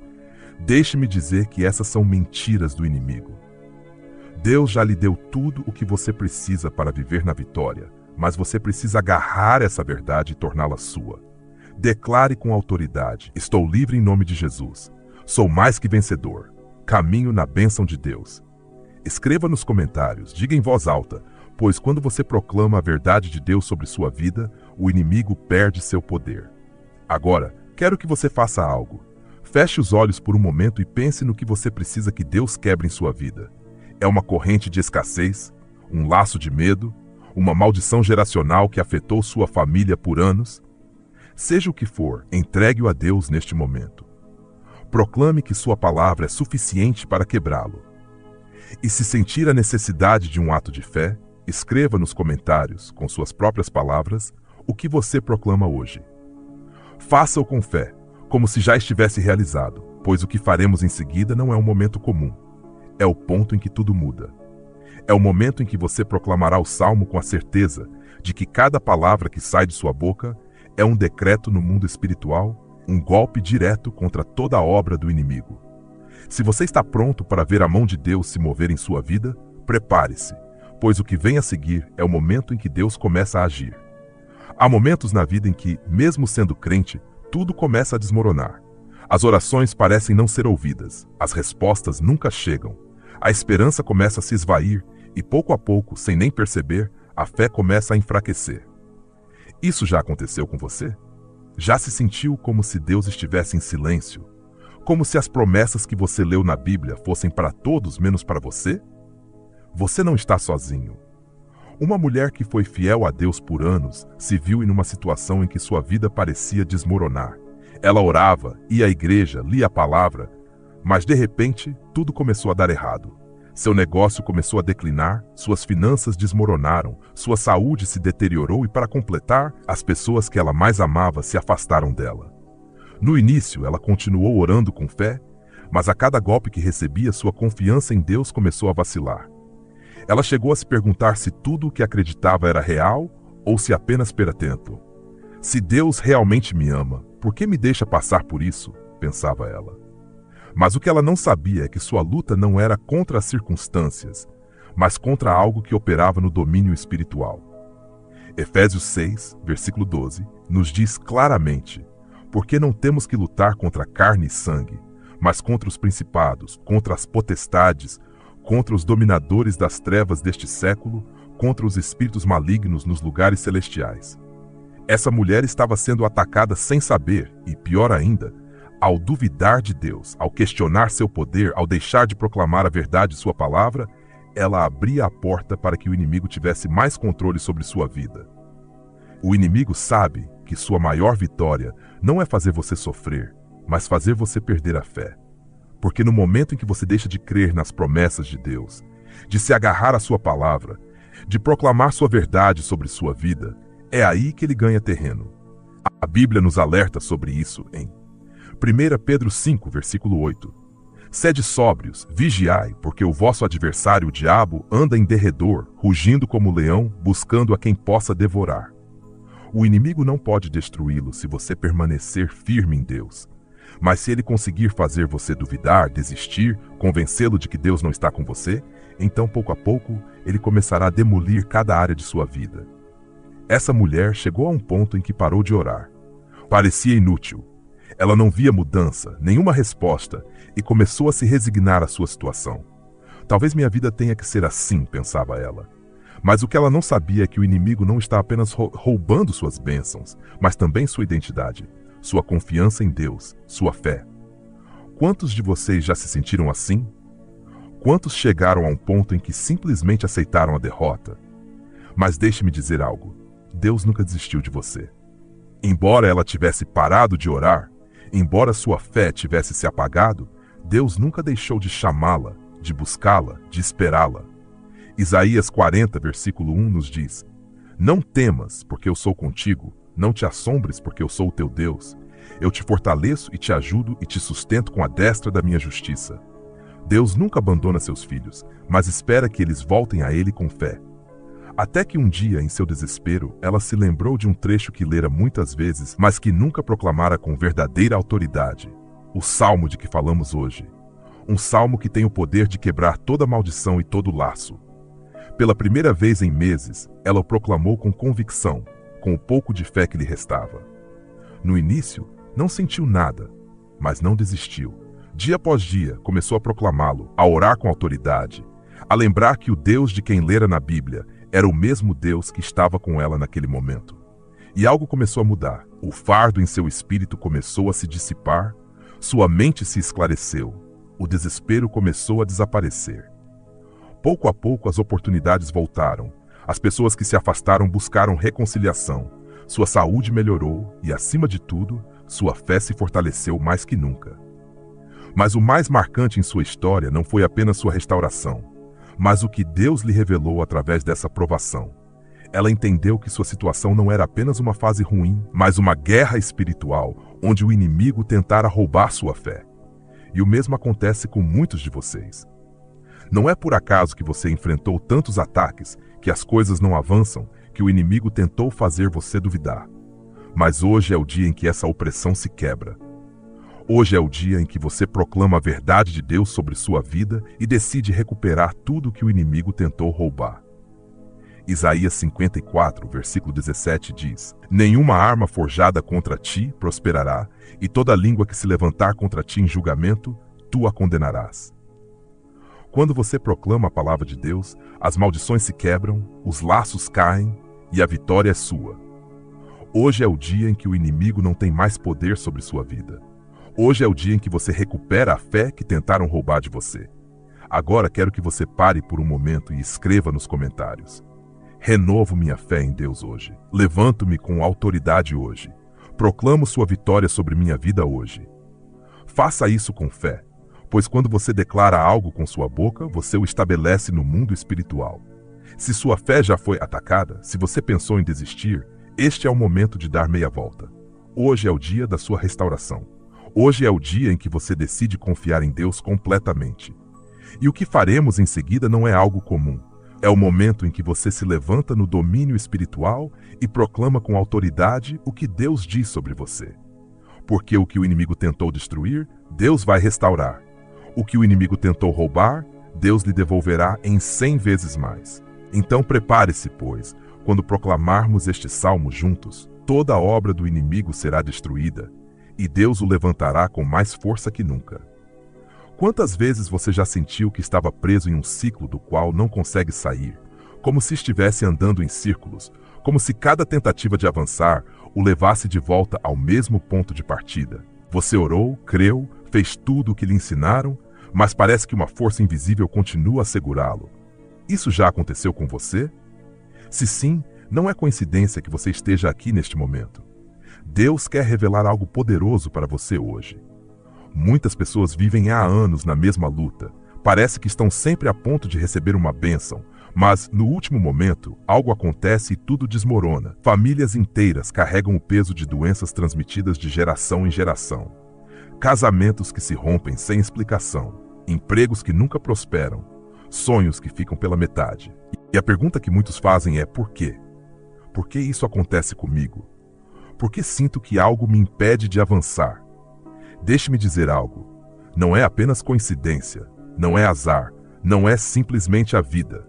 deixe-me dizer que essas são mentiras do inimigo. Deus já lhe deu tudo o que você precisa para viver na vitória, mas você precisa agarrar essa verdade e torná-la sua. Declare com autoridade: estou livre em nome de Jesus. Sou mais que vencedor. Caminho na bênção de Deus. Escreva nos comentários, diga em voz alta, pois quando você proclama a verdade de Deus sobre sua vida, o inimigo perde seu poder. Agora, quero que você faça algo. Feche os olhos por um momento e pense no que você precisa que Deus quebre em sua vida. É uma corrente de escassez? Um laço de medo? Uma maldição geracional que afetou sua família por anos? Seja o que for, entregue-o a Deus neste momento. Proclame que sua palavra é suficiente para quebrá-lo. E se sentir a necessidade de um ato de fé, escreva nos comentários, com suas próprias palavras, o que você proclama hoje. Faça-o com fé, como se já estivesse realizado, pois o que faremos em seguida não é um momento comum. É o ponto em que tudo muda. É o momento em que você proclamará o salmo com a certeza de que cada palavra que sai de sua boca é um decreto no mundo espiritual, um golpe direto contra toda a obra do inimigo. Se você está pronto para ver a mão de Deus se mover em sua vida, prepare-se, pois o que vem a seguir é o momento em que Deus começa a agir. Há momentos na vida em que, mesmo sendo crente, tudo começa a desmoronar. As orações parecem não ser ouvidas, as respostas nunca chegam, a esperança começa a se esvair e, pouco a pouco, sem nem perceber, a fé começa a enfraquecer. Isso já aconteceu com você? Já se sentiu como se Deus estivesse em silêncio? Como se as promessas que você leu na Bíblia fossem para todos menos para você? Você não está sozinho. Uma mulher que foi fiel a Deus por anos se viu em uma situação em que sua vida parecia desmoronar. Ela orava, ia à igreja, lia a palavra, mas de repente tudo começou a dar errado. Seu negócio começou a declinar, suas finanças desmoronaram, sua saúde se deteriorou e, para completar, as pessoas que ela mais amava se afastaram dela. No início, ela continuou orando com fé, mas a cada golpe que recebia, sua confiança em Deus começou a vacilar. Ela chegou a se perguntar se tudo o que acreditava era real ou se apenas peratento. Se Deus realmente me ama, por que me deixa passar por isso? Pensava ela. Mas o que ela não sabia é que sua luta não era contra as circunstâncias, mas contra algo que operava no domínio espiritual. Efésios 6, versículo 12, nos diz claramente: porque não temos que lutar contra carne e sangue, mas contra os principados, contra as potestades, contra os dominadores das trevas deste século, contra os espíritos malignos nos lugares celestiais. Essa mulher estava sendo atacada sem saber, e pior ainda, ao duvidar de Deus, ao questionar seu poder, ao deixar de proclamar a verdade de sua palavra, ela abria a porta para que o inimigo tivesse mais controle sobre sua vida. O inimigo sabe que sua maior vitória não é fazer você sofrer, mas fazer você perder a fé. Porque no momento em que você deixa de crer nas promessas de Deus, de se agarrar à sua palavra, de proclamar sua verdade sobre sua vida, é aí que ele ganha terreno. A Bíblia nos alerta sobre isso em 1 Pedro 5, versículo 8. Sede sóbrios, vigiai, porque o vosso adversário, o diabo, anda em derredor, rugindo como leão, buscando a quem possa devorar. O inimigo não pode destruí-lo se você permanecer firme em Deus. Mas se ele conseguir fazer você duvidar, desistir, convencê-lo de que Deus não está com você, então pouco a pouco ele começará a demolir cada área de sua vida. Essa mulher chegou a um ponto em que parou de orar. Parecia inútil. Ela não via mudança, nenhuma resposta, e começou a se resignar à sua situação. Talvez minha vida tenha que ser assim, pensava ela. Mas o que ela não sabia é que o inimigo não está apenas roubando suas bênçãos, mas também sua identidade, sua confiança em Deus, sua fé. Quantos de vocês já se sentiram assim? Quantos chegaram a um ponto em que simplesmente aceitaram a derrota? Mas deixe-me dizer algo. Deus nunca desistiu de você. Embora ela tivesse parado de orar, embora sua fé tivesse se apagado, Deus nunca deixou de chamá-la, de buscá-la, de esperá-la. Isaías 40, versículo 1 nos diz: não temas, porque eu sou contigo, não te assombres, porque eu sou o teu Deus. Eu te fortaleço e te ajudo e te sustento com a destra da minha justiça. Deus nunca abandona seus filhos, mas espera que eles voltem a Ele com fé. Até que um dia, em seu desespero, ela se lembrou de um trecho que lera muitas vezes, mas que nunca proclamara com verdadeira autoridade. O salmo de que falamos hoje. Um salmo que tem o poder de quebrar toda maldição e todo laço. Pela primeira vez em meses, ela o proclamou com convicção, com o pouco de fé que lhe restava. No início, não sentiu nada, mas não desistiu. Dia após dia, começou a proclamá-lo, a orar com autoridade, a lembrar que o Deus de quem lera na Bíblia era o mesmo Deus que estava com ela naquele momento. E algo começou a mudar. O fardo em seu espírito começou a se dissipar, sua mente se esclareceu, o desespero começou a desaparecer. Pouco a pouco as oportunidades voltaram, as pessoas que se afastaram buscaram reconciliação, sua saúde melhorou e, acima de tudo, sua fé se fortaleceu mais que nunca. Mas o mais marcante em sua história não foi apenas sua restauração, mas o que Deus lhe revelou através dessa provação. Ela entendeu que sua situação não era apenas uma fase ruim, mas uma guerra espiritual, onde o inimigo tentara roubar sua fé. E o mesmo acontece com muitos de vocês. Não é por acaso que você enfrentou tantos ataques, que as coisas não avançam, que o inimigo tentou fazer você duvidar. Mas hoje é o dia em que essa opressão se quebra. Hoje é o dia em que você proclama a verdade de Deus sobre sua vida e decide recuperar tudo que o inimigo tentou roubar. Isaías 54, versículo 17 diz: nenhuma arma forjada contra ti prosperará, e toda língua que se levantar contra ti em julgamento, tu a condenarás. Quando você proclama a palavra de Deus, as maldições se quebram, os laços caem e a vitória é sua. Hoje é o dia em que o inimigo não tem mais poder sobre sua vida. Hoje é o dia em que você recupera a fé que tentaram roubar de você. Agora quero que você pare por um momento e escreva nos comentários: Renovo minha fé em Deus hoje. Levanto-me com autoridade hoje. Proclamo sua vitória sobre minha vida hoje. Faça isso com fé, pois quando você declara algo com sua boca, você o estabelece no mundo espiritual. Se sua fé já foi atacada, se você pensou em desistir, este é o momento de dar meia volta. Hoje é o dia da sua restauração. Hoje é o dia em que você decide confiar em Deus completamente. E o que faremos em seguida não é algo comum. É o momento em que você se levanta no domínio espiritual e proclama com autoridade o que Deus diz sobre você. Porque o que o inimigo tentou destruir, Deus vai restaurar. O que o inimigo tentou roubar, Deus lhe devolverá em 100 vezes mais. Então prepare-se, pois, quando proclamarmos este salmo juntos, toda a obra do inimigo será destruída, e Deus o levantará com mais força que nunca. Quantas vezes você já sentiu que estava preso em um ciclo do qual não consegue sair, como se estivesse andando em círculos, como se cada tentativa de avançar o levasse de volta ao mesmo ponto de partida? Você orou, creu, fez tudo o que lhe ensinaram, mas parece que uma força invisível continua a segurá-lo. Isso já aconteceu com você? Se sim, não é coincidência que você esteja aqui neste momento. Deus quer revelar algo poderoso para você hoje. Muitas pessoas vivem há anos na mesma luta. Parece que estão sempre a ponto de receber uma bênção, mas no último momento, algo acontece e tudo desmorona. Famílias inteiras carregam o peso de doenças transmitidas de geração em geração. Casamentos que se rompem sem explicação. Empregos que nunca prosperam. Sonhos que ficam pela metade. E a pergunta que muitos fazem é: por quê? Por que isso acontece comigo? Por que sinto que algo me impede de avançar? Deixe-me dizer algo. Não é apenas coincidência, não é azar, não é simplesmente a vida.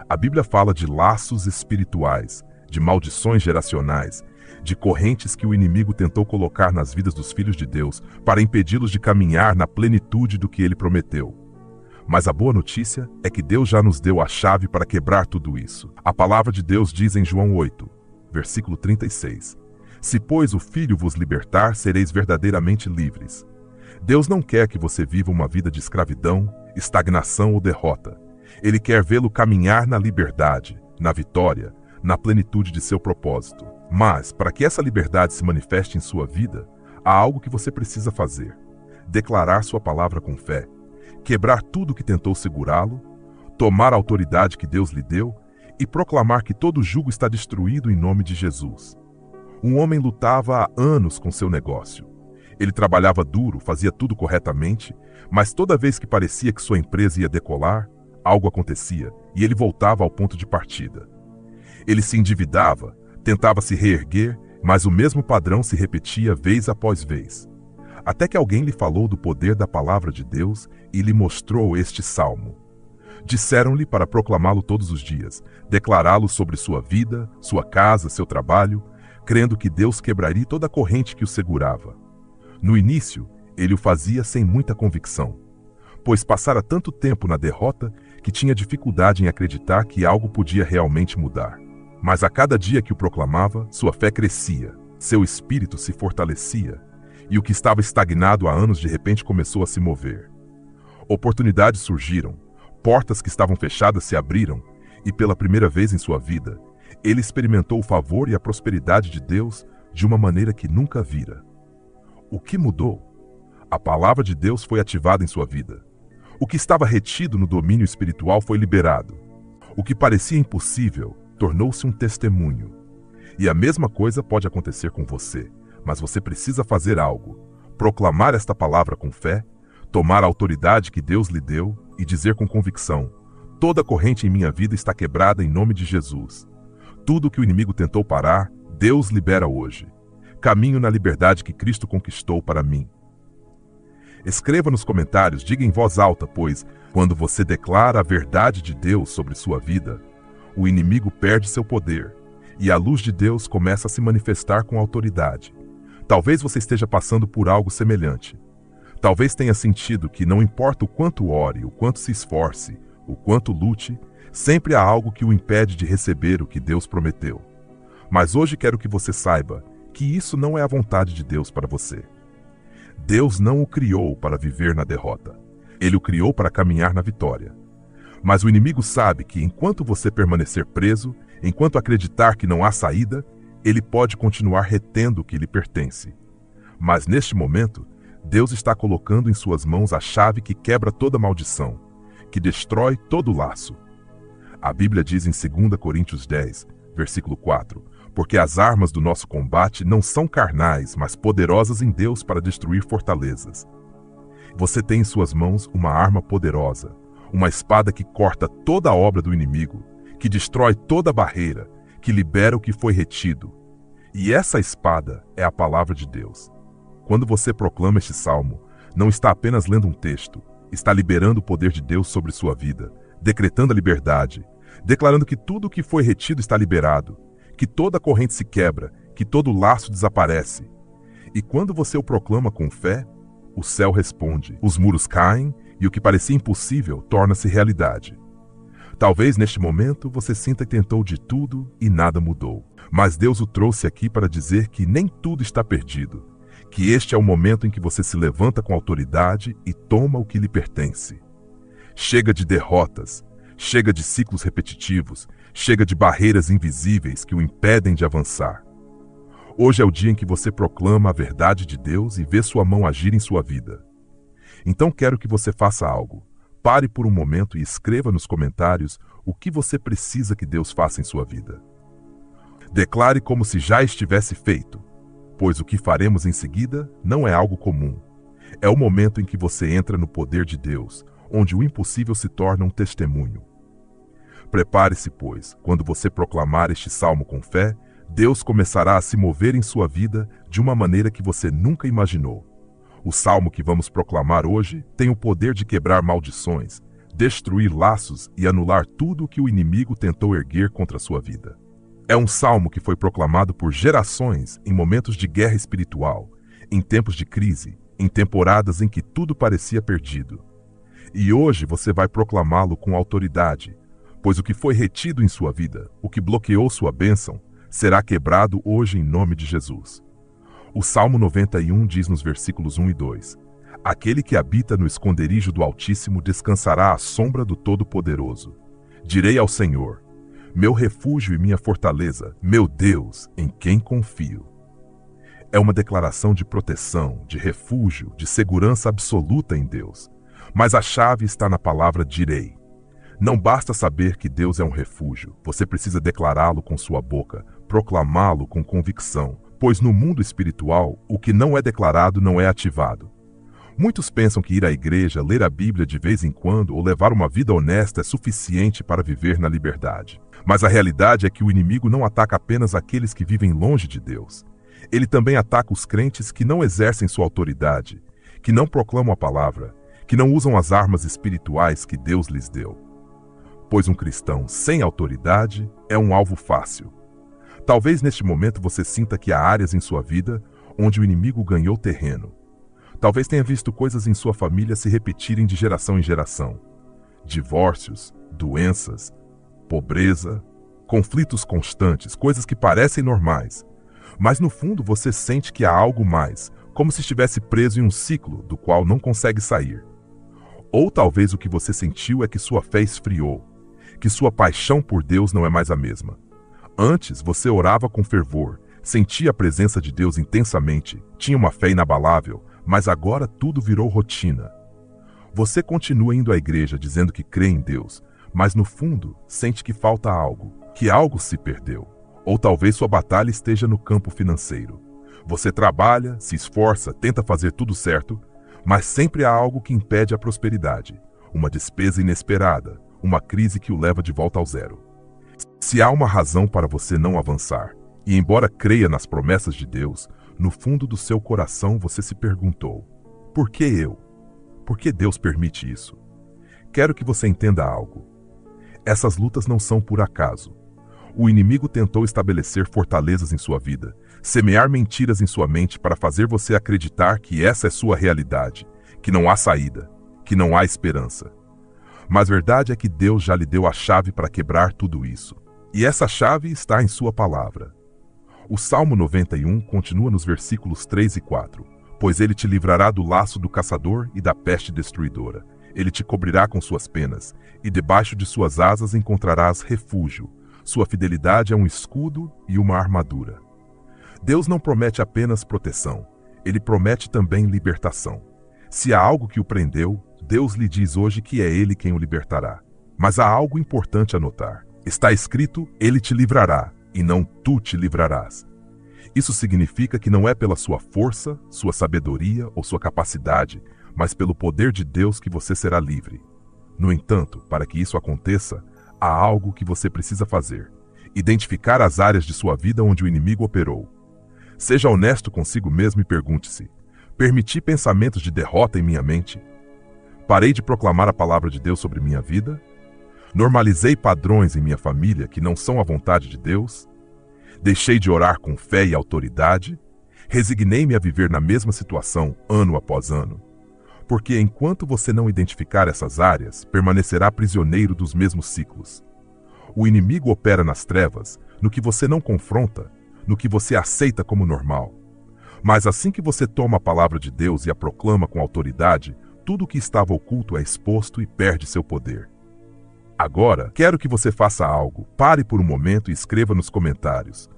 A Bíblia fala de laços espirituais, de maldições geracionais, de correntes que o inimigo tentou colocar nas vidas dos filhos de Deus para impedi-los de caminhar na plenitude do que ele prometeu. Mas a boa notícia é que Deus já nos deu a chave para quebrar tudo isso. A palavra de Deus diz em João 8, versículo 36: Se, pois, o Filho vos libertar, sereis verdadeiramente livres. Deus não quer que você viva uma vida de escravidão, estagnação ou derrota. Ele quer vê-lo caminhar na liberdade, na vitória, na plenitude de seu propósito. Mas, para que essa liberdade se manifeste em sua vida, há algo que você precisa fazer: declarar sua palavra com fé, quebrar tudo que tentou segurá-lo, tomar a autoridade que Deus lhe deu e proclamar que todo jugo está destruído em nome de Jesus. Um homem lutava há anos com seu negócio. Ele trabalhava duro, fazia tudo corretamente, mas toda vez que parecia que sua empresa ia decolar, algo acontecia e ele voltava ao ponto de partida. Ele se endividava, tentava se reerguer, mas o mesmo padrão se repetia vez após vez. Até que alguém lhe falou do poder da palavra de Deus e lhe mostrou este salmo. Disseram-lhe para proclamá-lo todos os dias, declará-lo sobre sua vida, sua casa, seu trabalho, crendo que Deus quebraria toda a corrente que o segurava. No início, ele o fazia sem muita convicção, pois passara tanto tempo na derrota que tinha dificuldade em acreditar que algo podia realmente mudar. Mas a cada dia que o proclamava, sua fé crescia, seu espírito se fortalecia, e o que estava estagnado há anos de repente começou a se mover. Oportunidades surgiram, portas que estavam fechadas se abriram, e pela primeira vez em sua vida, ele experimentou o favor e a prosperidade de Deus de uma maneira que nunca vira. O que mudou? A palavra de Deus foi ativada em sua vida. O que estava retido no domínio espiritual foi liberado. O que parecia impossível tornou-se um testemunho. E a mesma coisa pode acontecer com você, mas você precisa fazer algo: proclamar esta palavra com fé, tomar a autoridade que Deus lhe deu e dizer com convicção: toda corrente em minha vida está quebrada em nome de Jesus. Tudo que o inimigo tentou parar, Deus libera hoje. Caminho na liberdade que Cristo conquistou para mim. Escreva nos comentários, diga em voz alta, pois, quando você declara a verdade de Deus sobre sua vida, o inimigo perde seu poder e a luz de Deus começa a se manifestar com autoridade. Talvez você esteja passando por algo semelhante. Talvez tenha sentido que não importa o quanto ore, o quanto se esforce, o quanto lute, sempre há algo que o impede de receber o que Deus prometeu. Mas hoje quero que você saiba que isso não é a vontade de Deus para você. Deus não o criou para viver na derrota. Ele o criou para caminhar na vitória. Mas o inimigo sabe que enquanto você permanecer preso, Enquanto acreditar que não há saída, ele pode continuar retendo o que lhe pertence. Mas neste momento, Deus está colocando em suas mãos a chave que quebra toda maldição, que destrói todo laço. A Bíblia diz em 2 Coríntios 10, versículo 4, porque as armas do nosso combate não são carnais, mas poderosas em Deus para destruir fortalezas. Você tem em suas mãos uma arma poderosa, uma espada que corta toda a obra do inimigo, que destrói toda barreira, que libera o que foi retido. E essa espada é a palavra de Deus. Quando você proclama este salmo, não está apenas lendo um texto, está liberando o poder de Deus sobre sua vida, decretando a liberdade, declarando que tudo o que foi retido está liberado, que toda corrente se quebra, que todo laço desaparece. E quando você o proclama com fé, o céu responde, os muros caem e o que parecia impossível torna-se realidade. Talvez neste momento você sinta que tentou de tudo e nada mudou. Mas Deus o trouxe aqui para dizer que nem tudo está perdido, que este é o momento em que você se levanta com autoridade e toma o que lhe pertence. Chega de derrotas, chega de ciclos repetitivos, chega de barreiras invisíveis que o impedem de avançar. Hoje é o dia em que você proclama a verdade de Deus e vê sua mão agir em sua vida. Então quero que você faça algo. Pare por um momento e escreva nos comentários o que você precisa que Deus faça em sua vida. Declare como se já estivesse feito, pois o que faremos em seguida não é algo comum. É o momento em que você entra no poder de Deus, onde o impossível se torna um testemunho. Prepare-se, pois, quando você proclamar este salmo com fé, Deus começará a se mover em sua vida de uma maneira que você nunca imaginou. O salmo que vamos proclamar hoje tem o poder de quebrar maldições, destruir laços e anular tudo o que o inimigo tentou erguer contra a sua vida. É um salmo que foi proclamado por gerações em momentos de guerra espiritual, em tempos de crise, em temporadas em que tudo parecia perdido. E hoje você vai proclamá-lo com autoridade, pois o que foi retido em sua vida, o que bloqueou sua bênção, será quebrado hoje em nome de Jesus. O Salmo 91 diz nos versículos 1 e 2, aquele que habita no esconderijo do Altíssimo descansará à sombra do Todo-Poderoso. Direi ao Senhor, meu refúgio e minha fortaleza, meu Deus, em quem confio. É uma declaração de proteção, de refúgio, de segurança absoluta em Deus. Mas a chave está na palavra direi. Não basta saber que Deus é um refúgio, você precisa declará-lo com sua boca, proclamá-lo com convicção, pois no mundo espiritual, o que não é declarado não é ativado. Muitos pensam que ir à igreja, ler a Bíblia de vez em quando ou levar uma vida honesta é suficiente para viver na liberdade. Mas a realidade é que o inimigo não ataca apenas aqueles que vivem longe de Deus. Ele também ataca os crentes que não exercem sua autoridade, que não proclamam a palavra, que não usam as armas espirituais que Deus lhes deu. Pois um cristão sem autoridade é um alvo fácil. Talvez neste momento você sinta que há áreas em sua vida onde o inimigo ganhou terreno. Talvez tenha visto coisas em sua família se repetirem de geração em geração. Divórcios, doenças, pobreza, conflitos constantes, coisas que parecem normais. Mas no fundo você sente que há algo mais, como se estivesse preso em um ciclo do qual não consegue sair. Ou talvez o que você sentiu é que sua fé esfriou, que sua paixão por Deus não é mais a mesma. Antes você orava com fervor, sentia a presença de Deus intensamente, tinha uma fé inabalável, mas agora tudo virou rotina. Você continua indo à igreja dizendo que crê em Deus, mas no fundo sente que falta algo, que algo se perdeu. Ou talvez sua batalha esteja no campo financeiro. Você trabalha, se esforça, tenta fazer tudo certo, mas sempre há algo que impede a prosperidade, uma despesa inesperada, uma crise que o leva de volta ao zero. Se há uma razão para você não avançar, e embora creia nas promessas de Deus, no fundo do seu coração você se perguntou, por que eu? Por que Deus permite isso? Quero que você entenda algo. Essas lutas não são por acaso. O inimigo tentou estabelecer fortalezas em sua vida, semear mentiras em sua mente para fazer você acreditar que essa é sua realidade, que não há saída, que não há esperança. Mas a verdade é que Deus já lhe deu a chave para quebrar tudo isso. E essa chave está em sua palavra. O Salmo 91 continua nos versículos 3 e 4. Pois ele te livrará do laço do caçador e da peste destruidora. Ele te cobrirá com suas penas, e debaixo de suas asas encontrarás refúgio. Sua fidelidade é um escudo e uma armadura. Deus não promete apenas proteção, Ele promete também libertação. Se há algo que o prendeu, Deus lhe diz hoje que é Ele quem o libertará. Mas há algo importante a notar. Está escrito, Ele te livrará, e não tu te livrarás. Isso significa que não é pela sua força, sua sabedoria ou sua capacidade, mas pelo poder de Deus que você será livre. No entanto, para que isso aconteça, há algo que você precisa fazer: identificar as áreas de sua vida onde o inimigo operou. Seja honesto consigo mesmo e pergunte-se: permiti pensamentos de derrota em minha mente? Parei de proclamar a palavra de Deus sobre minha vida? Normalizei padrões em minha família que não são a vontade de Deus? Deixei de orar com fé e autoridade? Resignei-me a viver na mesma situação ano após ano? Porque enquanto você não identificar essas áreas, permanecerá prisioneiro dos mesmos ciclos. O inimigo opera nas trevas, no que você não confronta, no que você aceita como normal. Mas assim que você toma a palavra de Deus e a proclama com autoridade, tudo o que estava oculto é exposto e perde seu poder. Agora, quero que você faça algo. Pare por um momento e escreva nos comentários: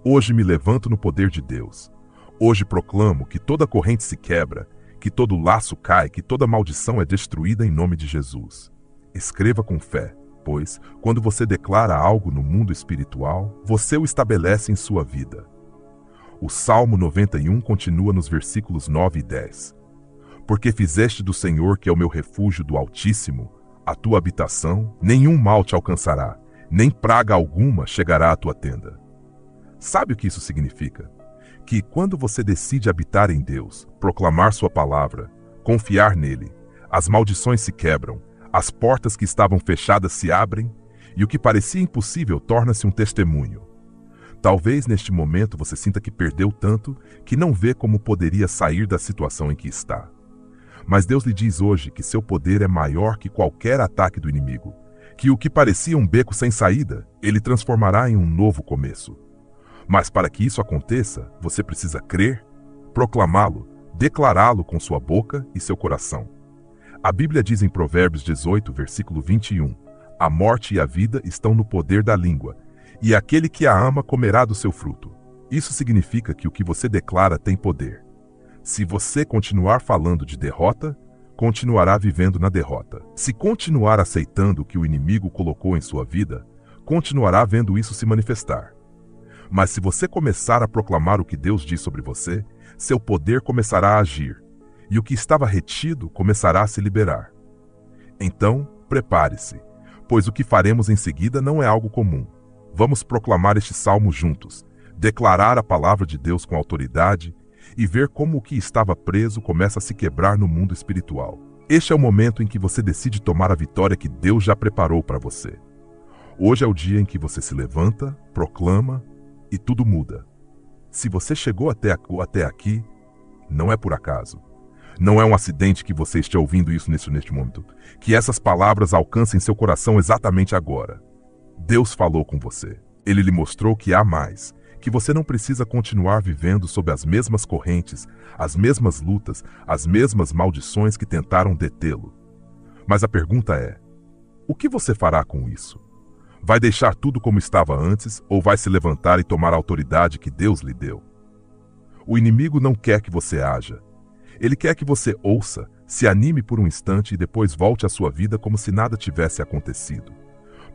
hoje me levanto no poder de Deus. Hoje proclamo que toda corrente se quebra, que todo laço cai, que toda maldição é destruída em nome de Jesus. Escreva com fé, pois, quando você declara algo no mundo espiritual, você o estabelece em sua vida. O Salmo 91 continua nos versículos 9 e 10. Porque fizeste do Senhor, que é o meu refúgio, do Altíssimo, a tua habitação, nenhum mal te alcançará, nem praga alguma chegará à tua tenda. Sabe o que isso significa? Que quando você decide habitar em Deus, proclamar sua palavra, confiar nele, as maldições se quebram, as portas que estavam fechadas se abrem e o que parecia impossível torna-se um testemunho. Talvez neste momento você sinta que perdeu tanto que não vê como poderia sair da situação em que está. Mas Deus lhe diz hoje que seu poder é maior que qualquer ataque do inimigo, que o que parecia um beco sem saída, ele transformará em um novo começo. Mas para que isso aconteça, você precisa crer, proclamá-lo, declará-lo com sua boca e seu coração. A Bíblia diz em Provérbios 18, versículo 21, a morte e a vida estão no poder da língua, e aquele que a ama comerá do seu fruto. Isso significa que o que você declara tem poder. Se você continuar falando de derrota, continuará vivendo na derrota. Se continuar aceitando o que o inimigo colocou em sua vida, continuará vendo isso se manifestar. Mas se você começar a proclamar o que Deus diz sobre você, seu poder começará a agir, e o que estava retido começará a se liberar. Então, prepare-se, pois o que faremos em seguida não é algo comum. Vamos proclamar este salmo juntos, declarar a palavra de Deus com autoridade e ver como o que estava preso começa a se quebrar no mundo espiritual. Este é o momento em que você decide tomar a vitória que Deus já preparou para você. Hoje é o dia em que você se levanta, proclama e tudo muda. Se você chegou até aqui, não é por acaso. Não é um acidente que você esteja ouvindo isso neste momento. Que essas palavras alcancem seu coração exatamente agora. Deus falou com você. Ele lhe mostrou que há mais, que você não precisa continuar vivendo sob as mesmas correntes, as mesmas lutas, as mesmas maldições que tentaram detê-lo. Mas a pergunta é: o que você fará com isso? Vai deixar tudo como estava antes ou vai se levantar e tomar a autoridade que Deus lhe deu? O inimigo não quer que você haja. Ele quer que você ouça, se anime por um instante e depois volte à sua vida como se nada tivesse acontecido.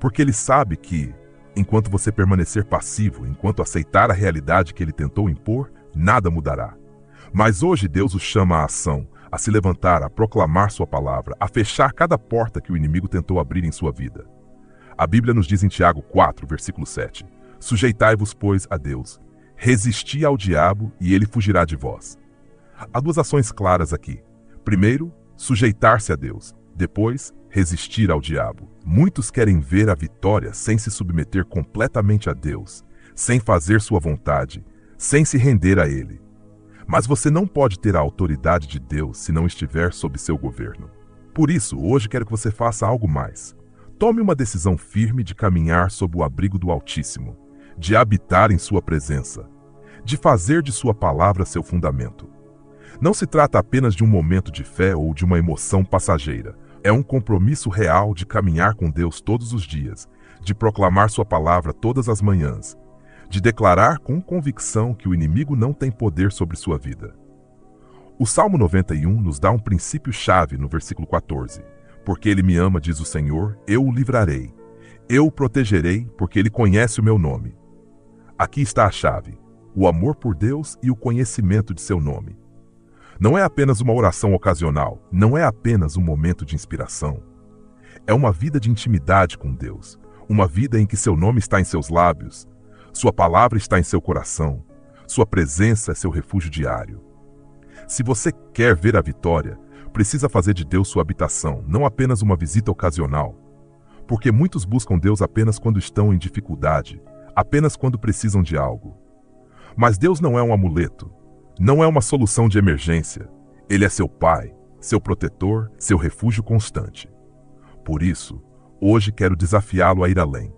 Porque ele sabe que, enquanto você permanecer passivo, enquanto aceitar a realidade que ele tentou impor, nada mudará. Mas hoje Deus o chama à ação, a se levantar, a proclamar sua palavra, a fechar cada porta que o inimigo tentou abrir em sua vida. A Bíblia nos diz em Tiago 4, versículo 7, sujeitai-vos, pois, a Deus, resisti ao diabo e ele fugirá de vós. Há duas ações claras aqui. Primeiro, sujeitar-se a Deus. Depois, resistir ao diabo. Muitos querem ver a vitória sem se submeter completamente a Deus, sem fazer sua vontade, sem se render a Ele. Mas você não pode ter a autoridade de Deus se não estiver sob seu governo. Por isso, hoje quero que você faça algo mais. Tome uma decisão firme de caminhar sob o abrigo do Altíssimo, de habitar em sua presença, de fazer de sua palavra seu fundamento. Não se trata apenas de um momento de fé ou de uma emoção passageira. É um compromisso real de caminhar com Deus todos os dias, de proclamar sua palavra todas as manhãs, de declarar com convicção que o inimigo não tem poder sobre sua vida. O Salmo 91 nos dá um princípio-chave no versículo 14. Porque ele me ama, diz o Senhor, eu o livrarei. Eu o protegerei, porque ele conhece o meu nome. Aqui está a chave: o amor por Deus e o conhecimento de seu nome. Não é apenas uma oração ocasional, não é apenas um momento de inspiração. É uma vida de intimidade com Deus, uma vida em que seu nome está em seus lábios, sua palavra está em seu coração, sua presença é seu refúgio diário. Se você quer ver a vitória, precisa fazer de Deus sua habitação, não apenas uma visita ocasional. Porque muitos buscam Deus apenas quando estão em dificuldade, apenas quando precisam de algo. Mas Deus não é um amuleto, não é uma solução de emergência. Ele é seu Pai, seu protetor, seu refúgio constante. Por isso, hoje quero desafiá-lo a ir além.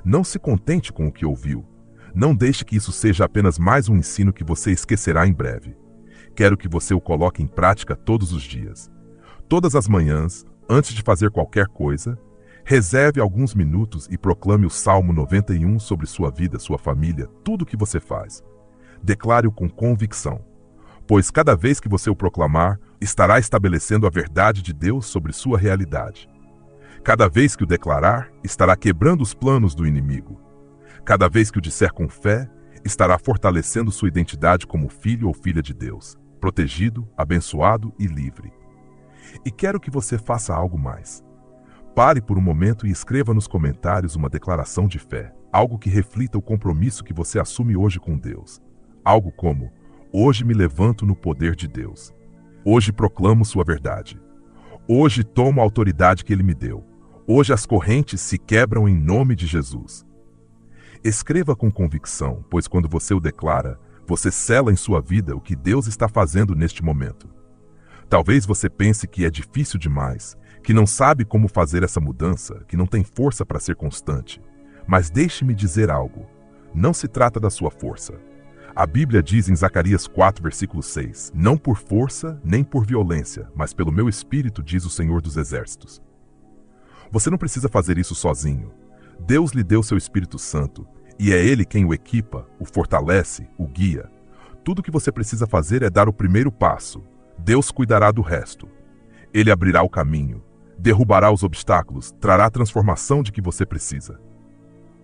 Não se contente com o que ouviu. Não deixe que isso seja apenas mais um ensino que você esquecerá em breve. Quero que você o coloque em prática todos os dias. Todas as manhãs, antes de fazer qualquer coisa, reserve alguns minutos e proclame o Salmo 91 sobre sua vida, sua família, tudo o que você faz. Declare-o com convicção, pois cada vez que você o proclamar, estará estabelecendo a verdade de Deus sobre sua realidade. Cada vez que o declarar, estará quebrando os planos do inimigo. Cada vez que o disser com fé, estará fortalecendo sua identidade como filho ou filha de Deus, protegido, abençoado e livre. E quero que você faça algo mais. Pare por um momento e escreva nos comentários uma declaração de fé, algo que reflita o compromisso que você assume hoje com Deus. Algo como: hoje me levanto no poder de Deus. Hoje proclamo sua verdade. Hoje tomo a autoridade que Ele me deu. Hoje as correntes se quebram em nome de Jesus. Escreva com convicção, pois quando você o declara, você sela em sua vida o que Deus está fazendo neste momento. Talvez você pense que é difícil demais, que não sabe como fazer essa mudança, que não tem força para ser constante. Mas deixe-me dizer algo. Não se trata da sua força. A Bíblia diz em Zacarias 4, versículo 6, não por força nem por violência, mas pelo meu Espírito, diz o Senhor dos Exércitos. Você não precisa fazer isso sozinho. Deus lhe deu seu Espírito Santo, e é Ele quem o equipa, o fortalece, o guia. Tudo o que você precisa fazer é dar o primeiro passo. Deus cuidará do resto. Ele abrirá o caminho, derrubará os obstáculos, trará a transformação de que você precisa.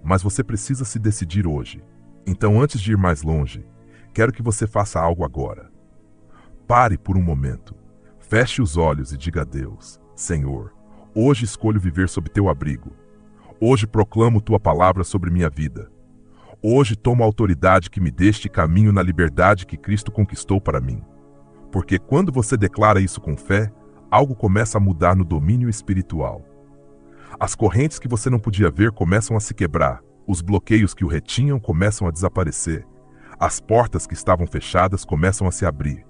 Mas você precisa se decidir hoje. Então, antes de ir mais longe, quero que você faça algo agora. Pare por um momento, feche os olhos e diga a Deus: Senhor, hoje escolho viver sob teu abrigo. Hoje proclamo tua palavra sobre minha vida. Hoje tomo a autoridade que me deste e caminho na liberdade que Cristo conquistou para mim. Porque quando você declara isso com fé, algo começa a mudar no domínio espiritual. As correntes que você não podia ver começam a se quebrar, os bloqueios que o retinham começam a desaparecer, as portas que estavam fechadas começam a se abrir.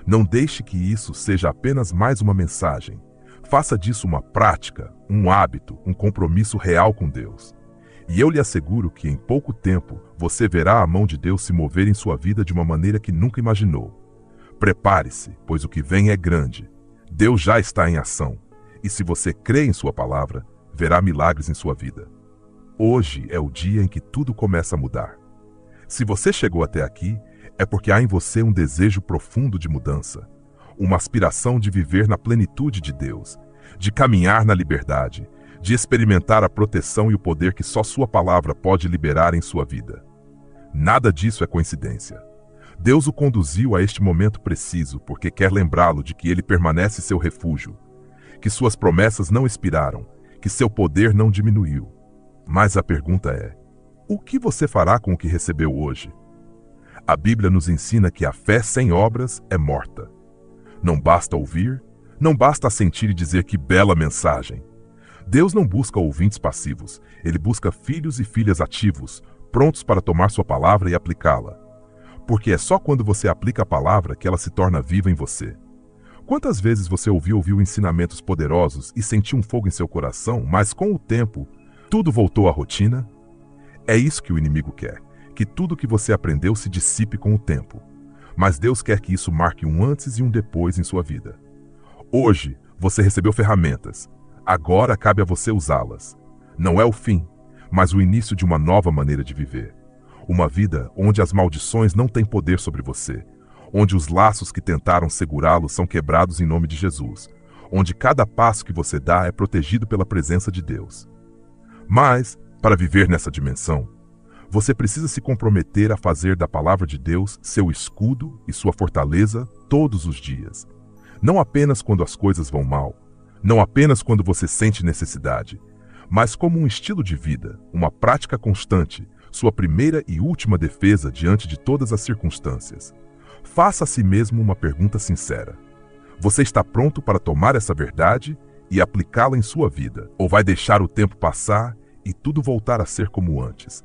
Não deixe que isso seja apenas mais uma mensagem. Faça disso uma prática, um hábito, um compromisso real com Deus. E eu lhe asseguro que em pouco tempo você verá a mão de Deus se mover em sua vida de uma maneira que nunca imaginou. Prepare-se, pois o que vem é grande. Deus já está em ação. E se você crê em sua palavra, verá milagres em sua vida. Hoje é o dia em que tudo começa a mudar. Se você chegou até aqui, é porque há em você um desejo profundo de mudança, uma aspiração de viver na plenitude de Deus, de caminhar na liberdade, de experimentar a proteção e o poder que só sua palavra pode liberar em sua vida. Nada disso é coincidência. Deus o conduziu a este momento preciso porque quer lembrá-lo de que ele permanece seu refúgio, que suas promessas não expiraram, que seu poder não diminuiu. Mas a pergunta é: o que você fará com o que recebeu hoje? A Bíblia nos ensina que a fé sem obras é morta. Não basta ouvir, não basta sentir e dizer que bela mensagem. Deus não busca ouvintes passivos, Ele busca filhos e filhas ativos, prontos para tomar sua palavra e aplicá-la. Porque é só quando você aplica a palavra que ela se torna viva em você. Quantas vezes você ouviu ensinamentos poderosos e sentiu um fogo em seu coração, mas com o tempo, tudo voltou à rotina? É isso que o inimigo quer, que tudo que você aprendeu se dissipe com o tempo. Mas Deus quer que isso marque um antes e um depois em sua vida. Hoje, você recebeu ferramentas. Agora cabe a você usá-las. Não é o fim, mas o início de uma nova maneira de viver. Uma vida onde as maldições não têm poder sobre você, onde os laços que tentaram segurá-lo são quebrados em nome de Jesus, onde cada passo que você dá é protegido pela presença de Deus. Mas, para viver nessa dimensão, você precisa se comprometer a fazer da palavra de Deus seu escudo e sua fortaleza todos os dias. Não apenas quando as coisas vão mal, não apenas quando você sente necessidade, mas como um estilo de vida, uma prática constante, sua primeira e última defesa diante de todas as circunstâncias. Faça a si mesmo uma pergunta sincera. Você está pronto para tomar essa verdade e aplicá-la em sua vida, ou vai deixar o tempo passar e tudo voltar a ser como antes?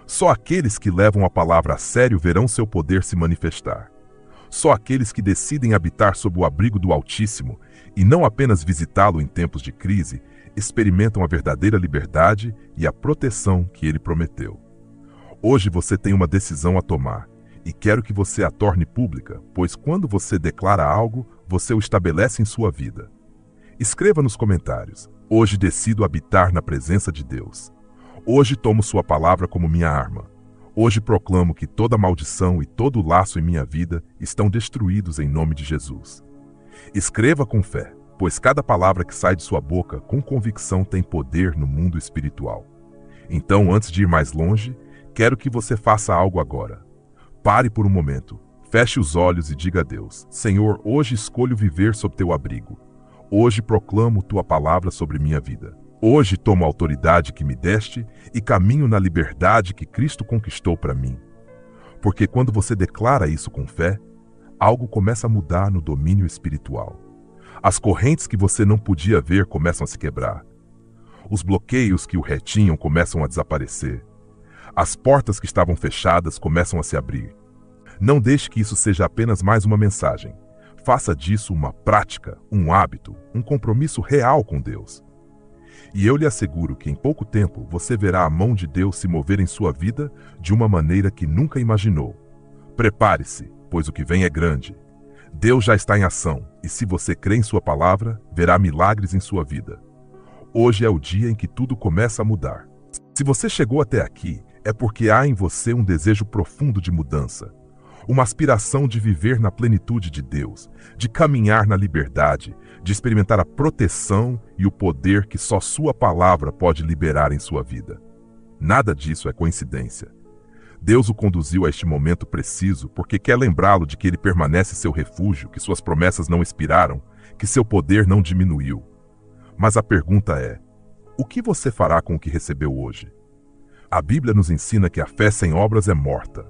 Só aqueles que levam a palavra a sério verão seu poder se manifestar. Só aqueles que decidem habitar sob o abrigo do Altíssimo e não apenas visitá-lo em tempos de crise, experimentam a verdadeira liberdade e a proteção que ele prometeu. Hoje você tem uma decisão a tomar e quero que você a torne pública, pois quando você declara algo, você o estabelece em sua vida. Escreva nos comentários: hoje decido habitar na presença de Deus. Hoje tomo sua palavra como minha arma. Hoje proclamo que toda maldição e todo laço em minha vida estão destruídos em nome de Jesus. Escreva com fé, pois cada palavra que sai de sua boca com convicção tem poder no mundo espiritual. Então, antes de ir mais longe, quero que você faça algo agora. Pare por um momento, feche os olhos e diga a Deus: Senhor, hoje escolho viver sob teu abrigo. Hoje proclamo tua palavra sobre minha vida. Hoje tomo a autoridade que me deste e caminho na liberdade que Cristo conquistou para mim. Porque quando você declara isso com fé, algo começa a mudar no domínio espiritual. As correntes que você não podia ver começam a se quebrar. Os bloqueios que o retinham começam a desaparecer. As portas que estavam fechadas começam a se abrir. Não deixe que isso seja apenas mais uma mensagem. Faça disso uma prática, um hábito, um compromisso real com Deus. E eu lhe asseguro que em pouco tempo você verá a mão de Deus se mover em sua vida de uma maneira que nunca imaginou. Prepare-se, pois o que vem é grande. Deus já está em ação, e se você crê em sua palavra, verá milagres em sua vida. Hoje é o dia em que tudo começa a mudar. Se você chegou até aqui, é porque há em você um desejo profundo de mudança. Uma aspiração de viver na plenitude de Deus, de caminhar na liberdade, de experimentar a proteção e o poder que só sua palavra pode liberar em sua vida. Nada disso é coincidência. Deus o conduziu a este momento preciso porque quer lembrá-lo de que ele permanece seu refúgio, que suas promessas não expiraram, que seu poder não diminuiu. Mas a pergunta é: o que você fará com o que recebeu hoje? A Bíblia nos ensina que a fé sem obras é morta.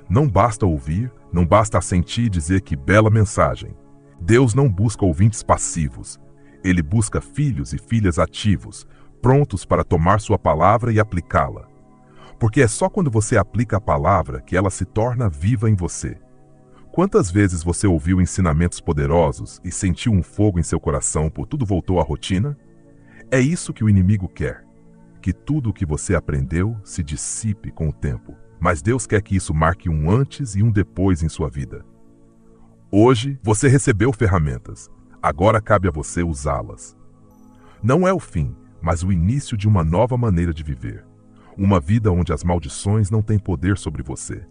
Não basta ouvir, não basta assentir e dizer que bela mensagem. Deus não busca ouvintes passivos. Ele busca filhos e filhas ativos, prontos para tomar sua palavra e aplicá-la. Porque é só quando você aplica a palavra que ela se torna viva em você. Quantas vezes você ouviu ensinamentos poderosos e sentiu um fogo em seu coração por tudo voltou à rotina? É isso que o inimigo quer, que tudo o que você aprendeu se dissipe com o tempo. Mas Deus quer que isso marque um antes e um depois em sua vida. Hoje, você recebeu ferramentas. Agora cabe a você usá-las. Não é o fim, mas o início de uma nova maneira de viver. Uma vida onde as maldições não têm poder sobre você.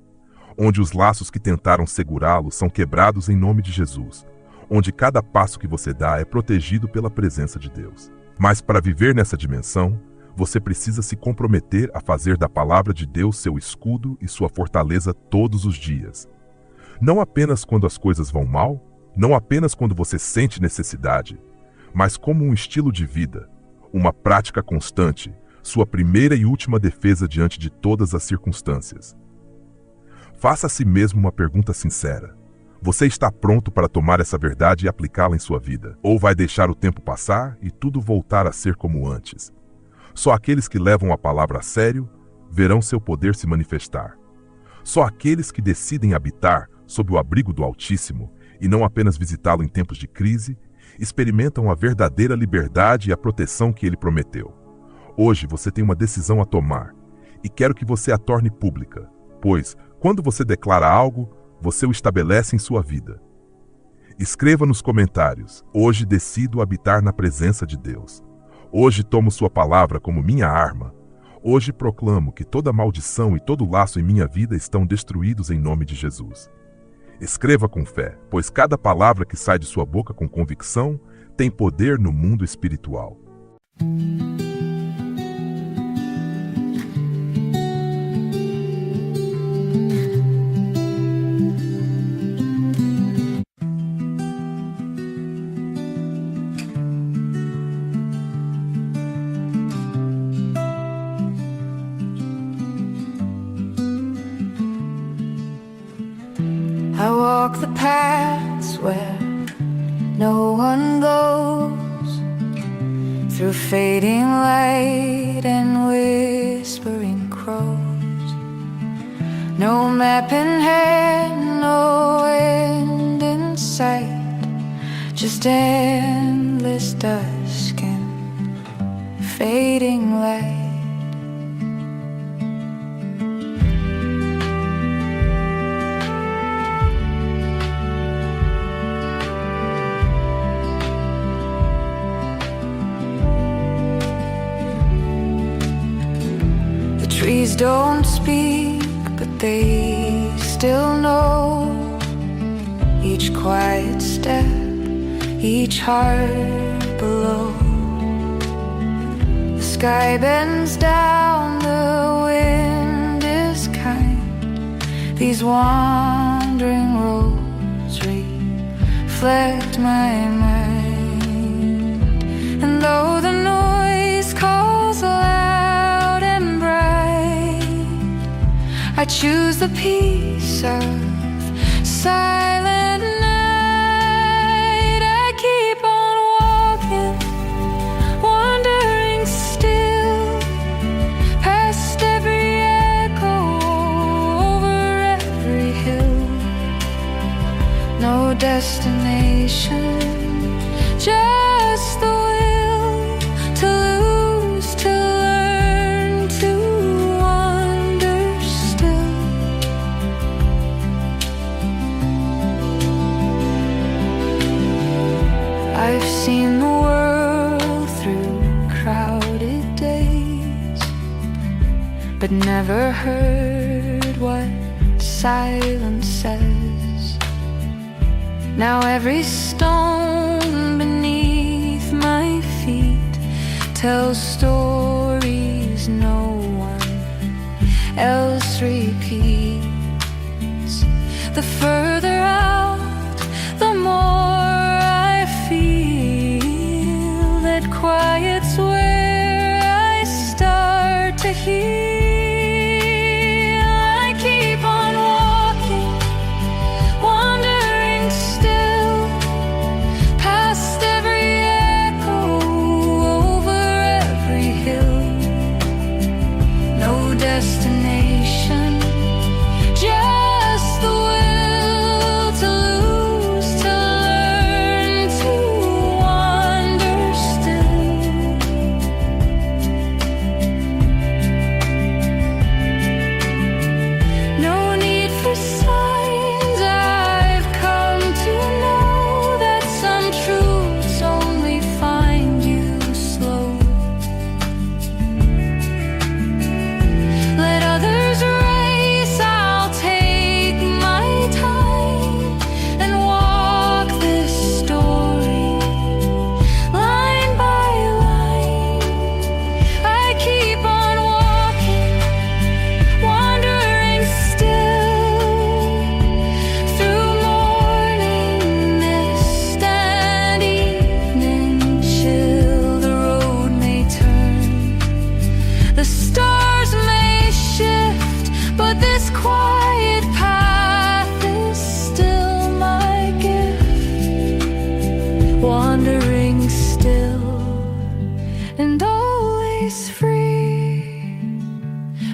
Onde os laços que tentaram segurá-lo são quebrados em nome de Jesus. Onde cada passo que você dá é protegido pela presença de Deus. Mas para viver nessa dimensão, você precisa se comprometer a fazer da palavra de Deus seu escudo e sua fortaleza todos os dias. Não apenas quando as coisas vão mal, não apenas quando você sente necessidade, mas como um estilo de vida, uma prática constante, sua primeira e última defesa diante de todas as circunstâncias. Faça a si mesmo uma pergunta sincera. Você está pronto para tomar essa verdade e aplicá-la em sua vida? Ou vai deixar o tempo passar e tudo voltar a ser como antes? Só aqueles que levam a palavra a sério verão seu poder se manifestar. Só aqueles que decidem habitar sob o abrigo do Altíssimo e não apenas visitá-lo em tempos de crise, experimentam a verdadeira liberdade e a proteção que ele prometeu. Hoje você tem uma decisão a tomar e quero que você a torne pública, pois, quando você declara algo, você o estabelece em sua vida. Escreva nos comentários: hoje decido habitar na presença de Deus. Hoje tomo sua palavra como minha arma. Hoje proclamo que toda maldição e todo laço em minha vida estão destruídos em nome de Jesus. Escreva com fé, pois cada palavra que sai de sua boca com convicção tem poder no mundo espiritual. I walk the paths where no one goes, through fading light and whispering crows. No map in hand, no end in sight, just endless dusk and fading light. Trees don't speak, but they still know each quiet step, each heart below. The sky bends down, the wind is kind. These wandering roads reflect my mind. And though the noise calls loud and bright, I choose the peace of silent night. I keep on walking, wandering still, past every echo, over every hill. No destination, just the will to lose, to learn, to wander still. I've seen the world through crowded days, but never heard what silence says. Now every stone beneath my feet tells stories no one else repeats. The further out, the more I feel that quiet's where I start to heal. I keep on walking, wandering still, past every echo, over every hill. No destination, just the will to lose, to learn, to wander still. No need for signs, I've come to know that some truths only find you slow. Let others race, I'll take my time and walk this story line by line. I keep on walking, wandering still, through morning mist and evening chill. The road may turn, the stars may shift, but this quiet path is still my gift. Wandering still and always free,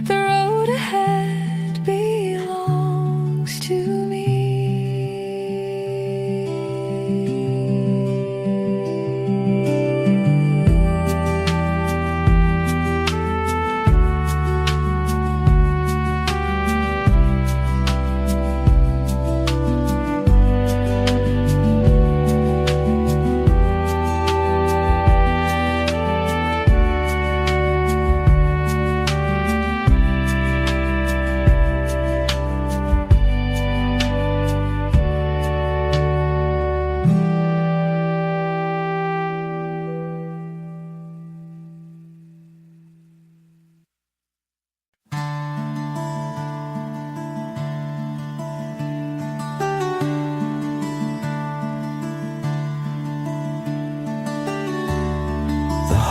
the road ahead belongs to me.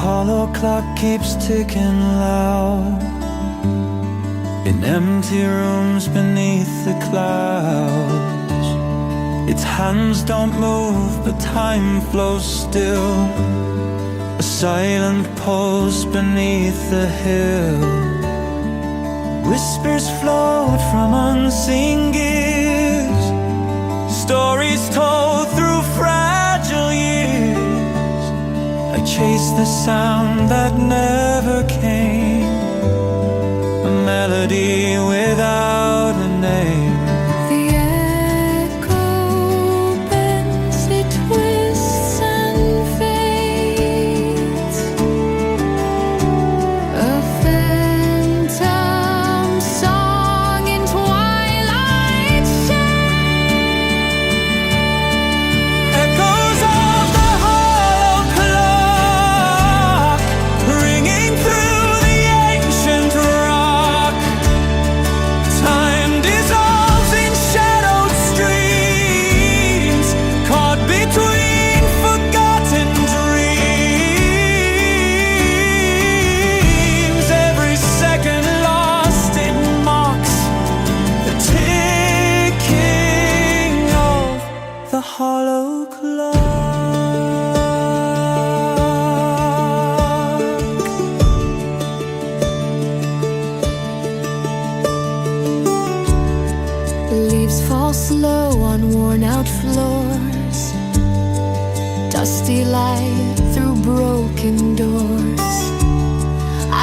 hollow clock keeps ticking loud in empty rooms beneath the clouds. Its hands don't move, but time flows still, a silent pulse beneath the hill. Whispers float from unseen gears, stories told through fragile years. I chase the sound that never came, a melody without a name. The echo bends, it twists and fades, a phantom song in twilight shades. Echoes of the hollow clock ringing through the ancient rock. Time dissolves in shadowed streams, caught between forgotten dreams. Every second lost, it mocks the ticking of the hollow clock. Leaves fall slow on worn-out floors, dusty light through broken doors.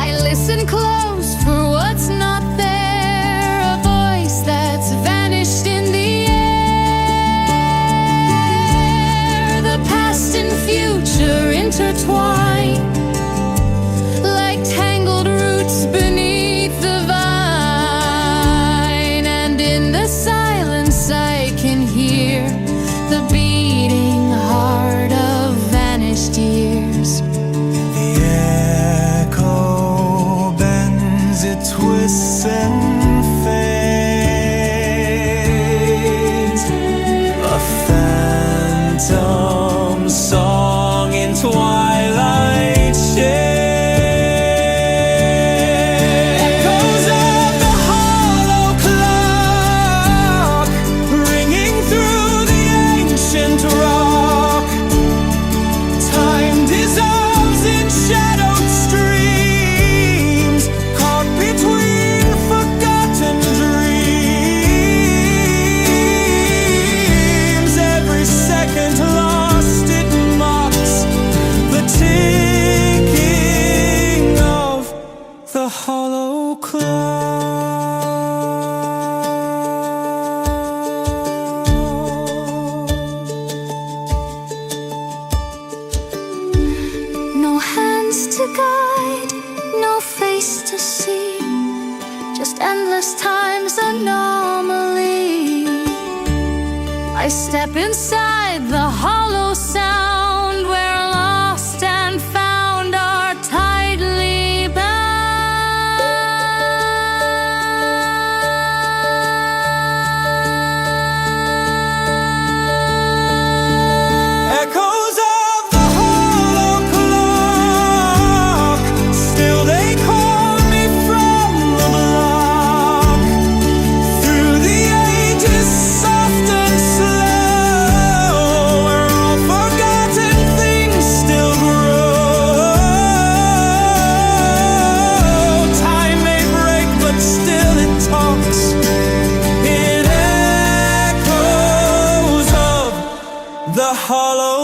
I listen close for what's not there, a voice that's vanished in the air. The past and future intertwine like tangled roots beneath the vine, and in the silence I can hear the beating heart of vanished years. The echo bends, it twists and fades, a phantom song in twilight shades. Echoes of the hollow clock ringing through the ancient rock. Time dissolves in shadowed streams, caught between forgotten dreams. Every second lost, it mocks the ticking of the hollow clock. No hands to guide, no face to see, just endless time's anomaly. I step inside the hollow sound where lost and found are tightly bound. Echoes of the hollow clock, still they call me from the block. Through the ages, soft and slow, where all forgotten things still grow. Time may break, but still it talks. It echoes of the hollow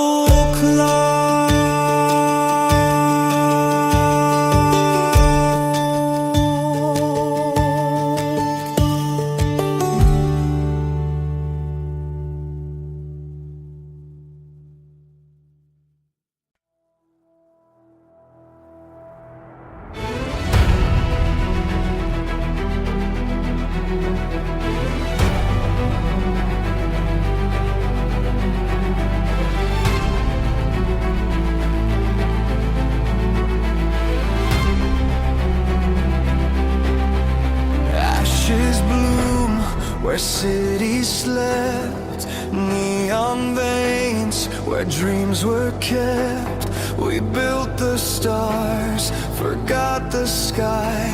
where cities slept, neon veins where dreams were kept, We built the stars, forgot the sky.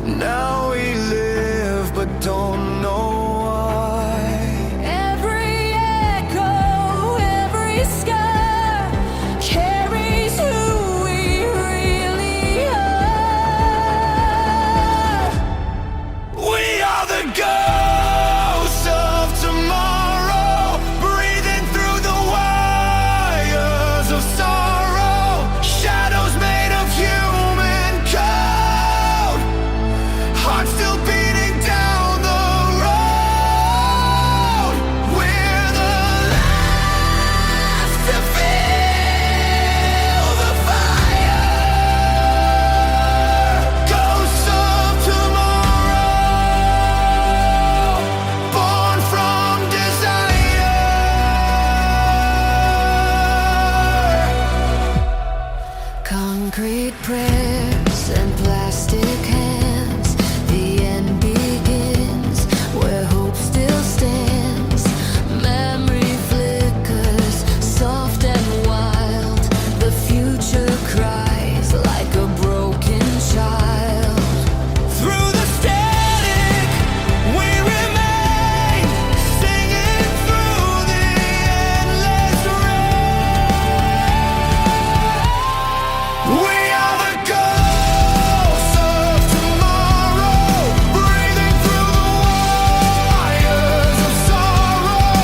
Now we live but don't know why. Every echo, every scar carries who we really are. We are the ghosts of tomorrow, breathing through the wires of sorrow. Shadows made of human code, hearts still beating down the road. We're the last to feel the fire. Ghosts of tomorrow, born from desire. Concrete prayers and plastic hands. The end begins where hope still stands. Memory flickers, soft and wild. The future cries like a broken child. Through the static, we remain, singing through the endless rain. We are the ghosts of tomorrow, breathing through the wires of sorrow.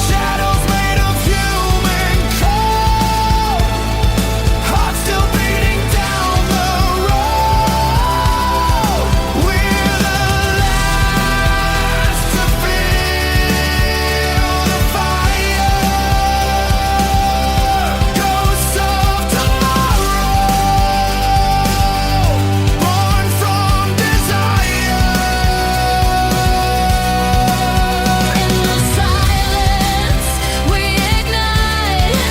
Shadows made of human code, hearts still beating down the road. We're the last to feel the fire. Ghosts of tomorrow, born from desire. In the silence, we ignite,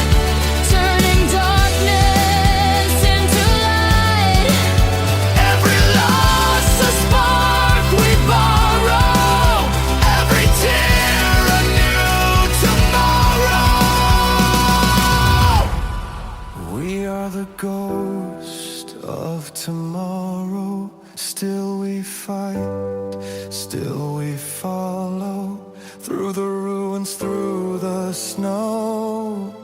turning darkness into light. Every loss a spark we borrow, every tear a new tomorrow. We are the ghost of tomorrow. Still we fight, still we follow, through the ruins, through the snow.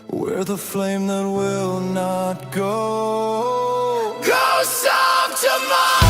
We're the flame that will not go. Ghosts of tomorrow.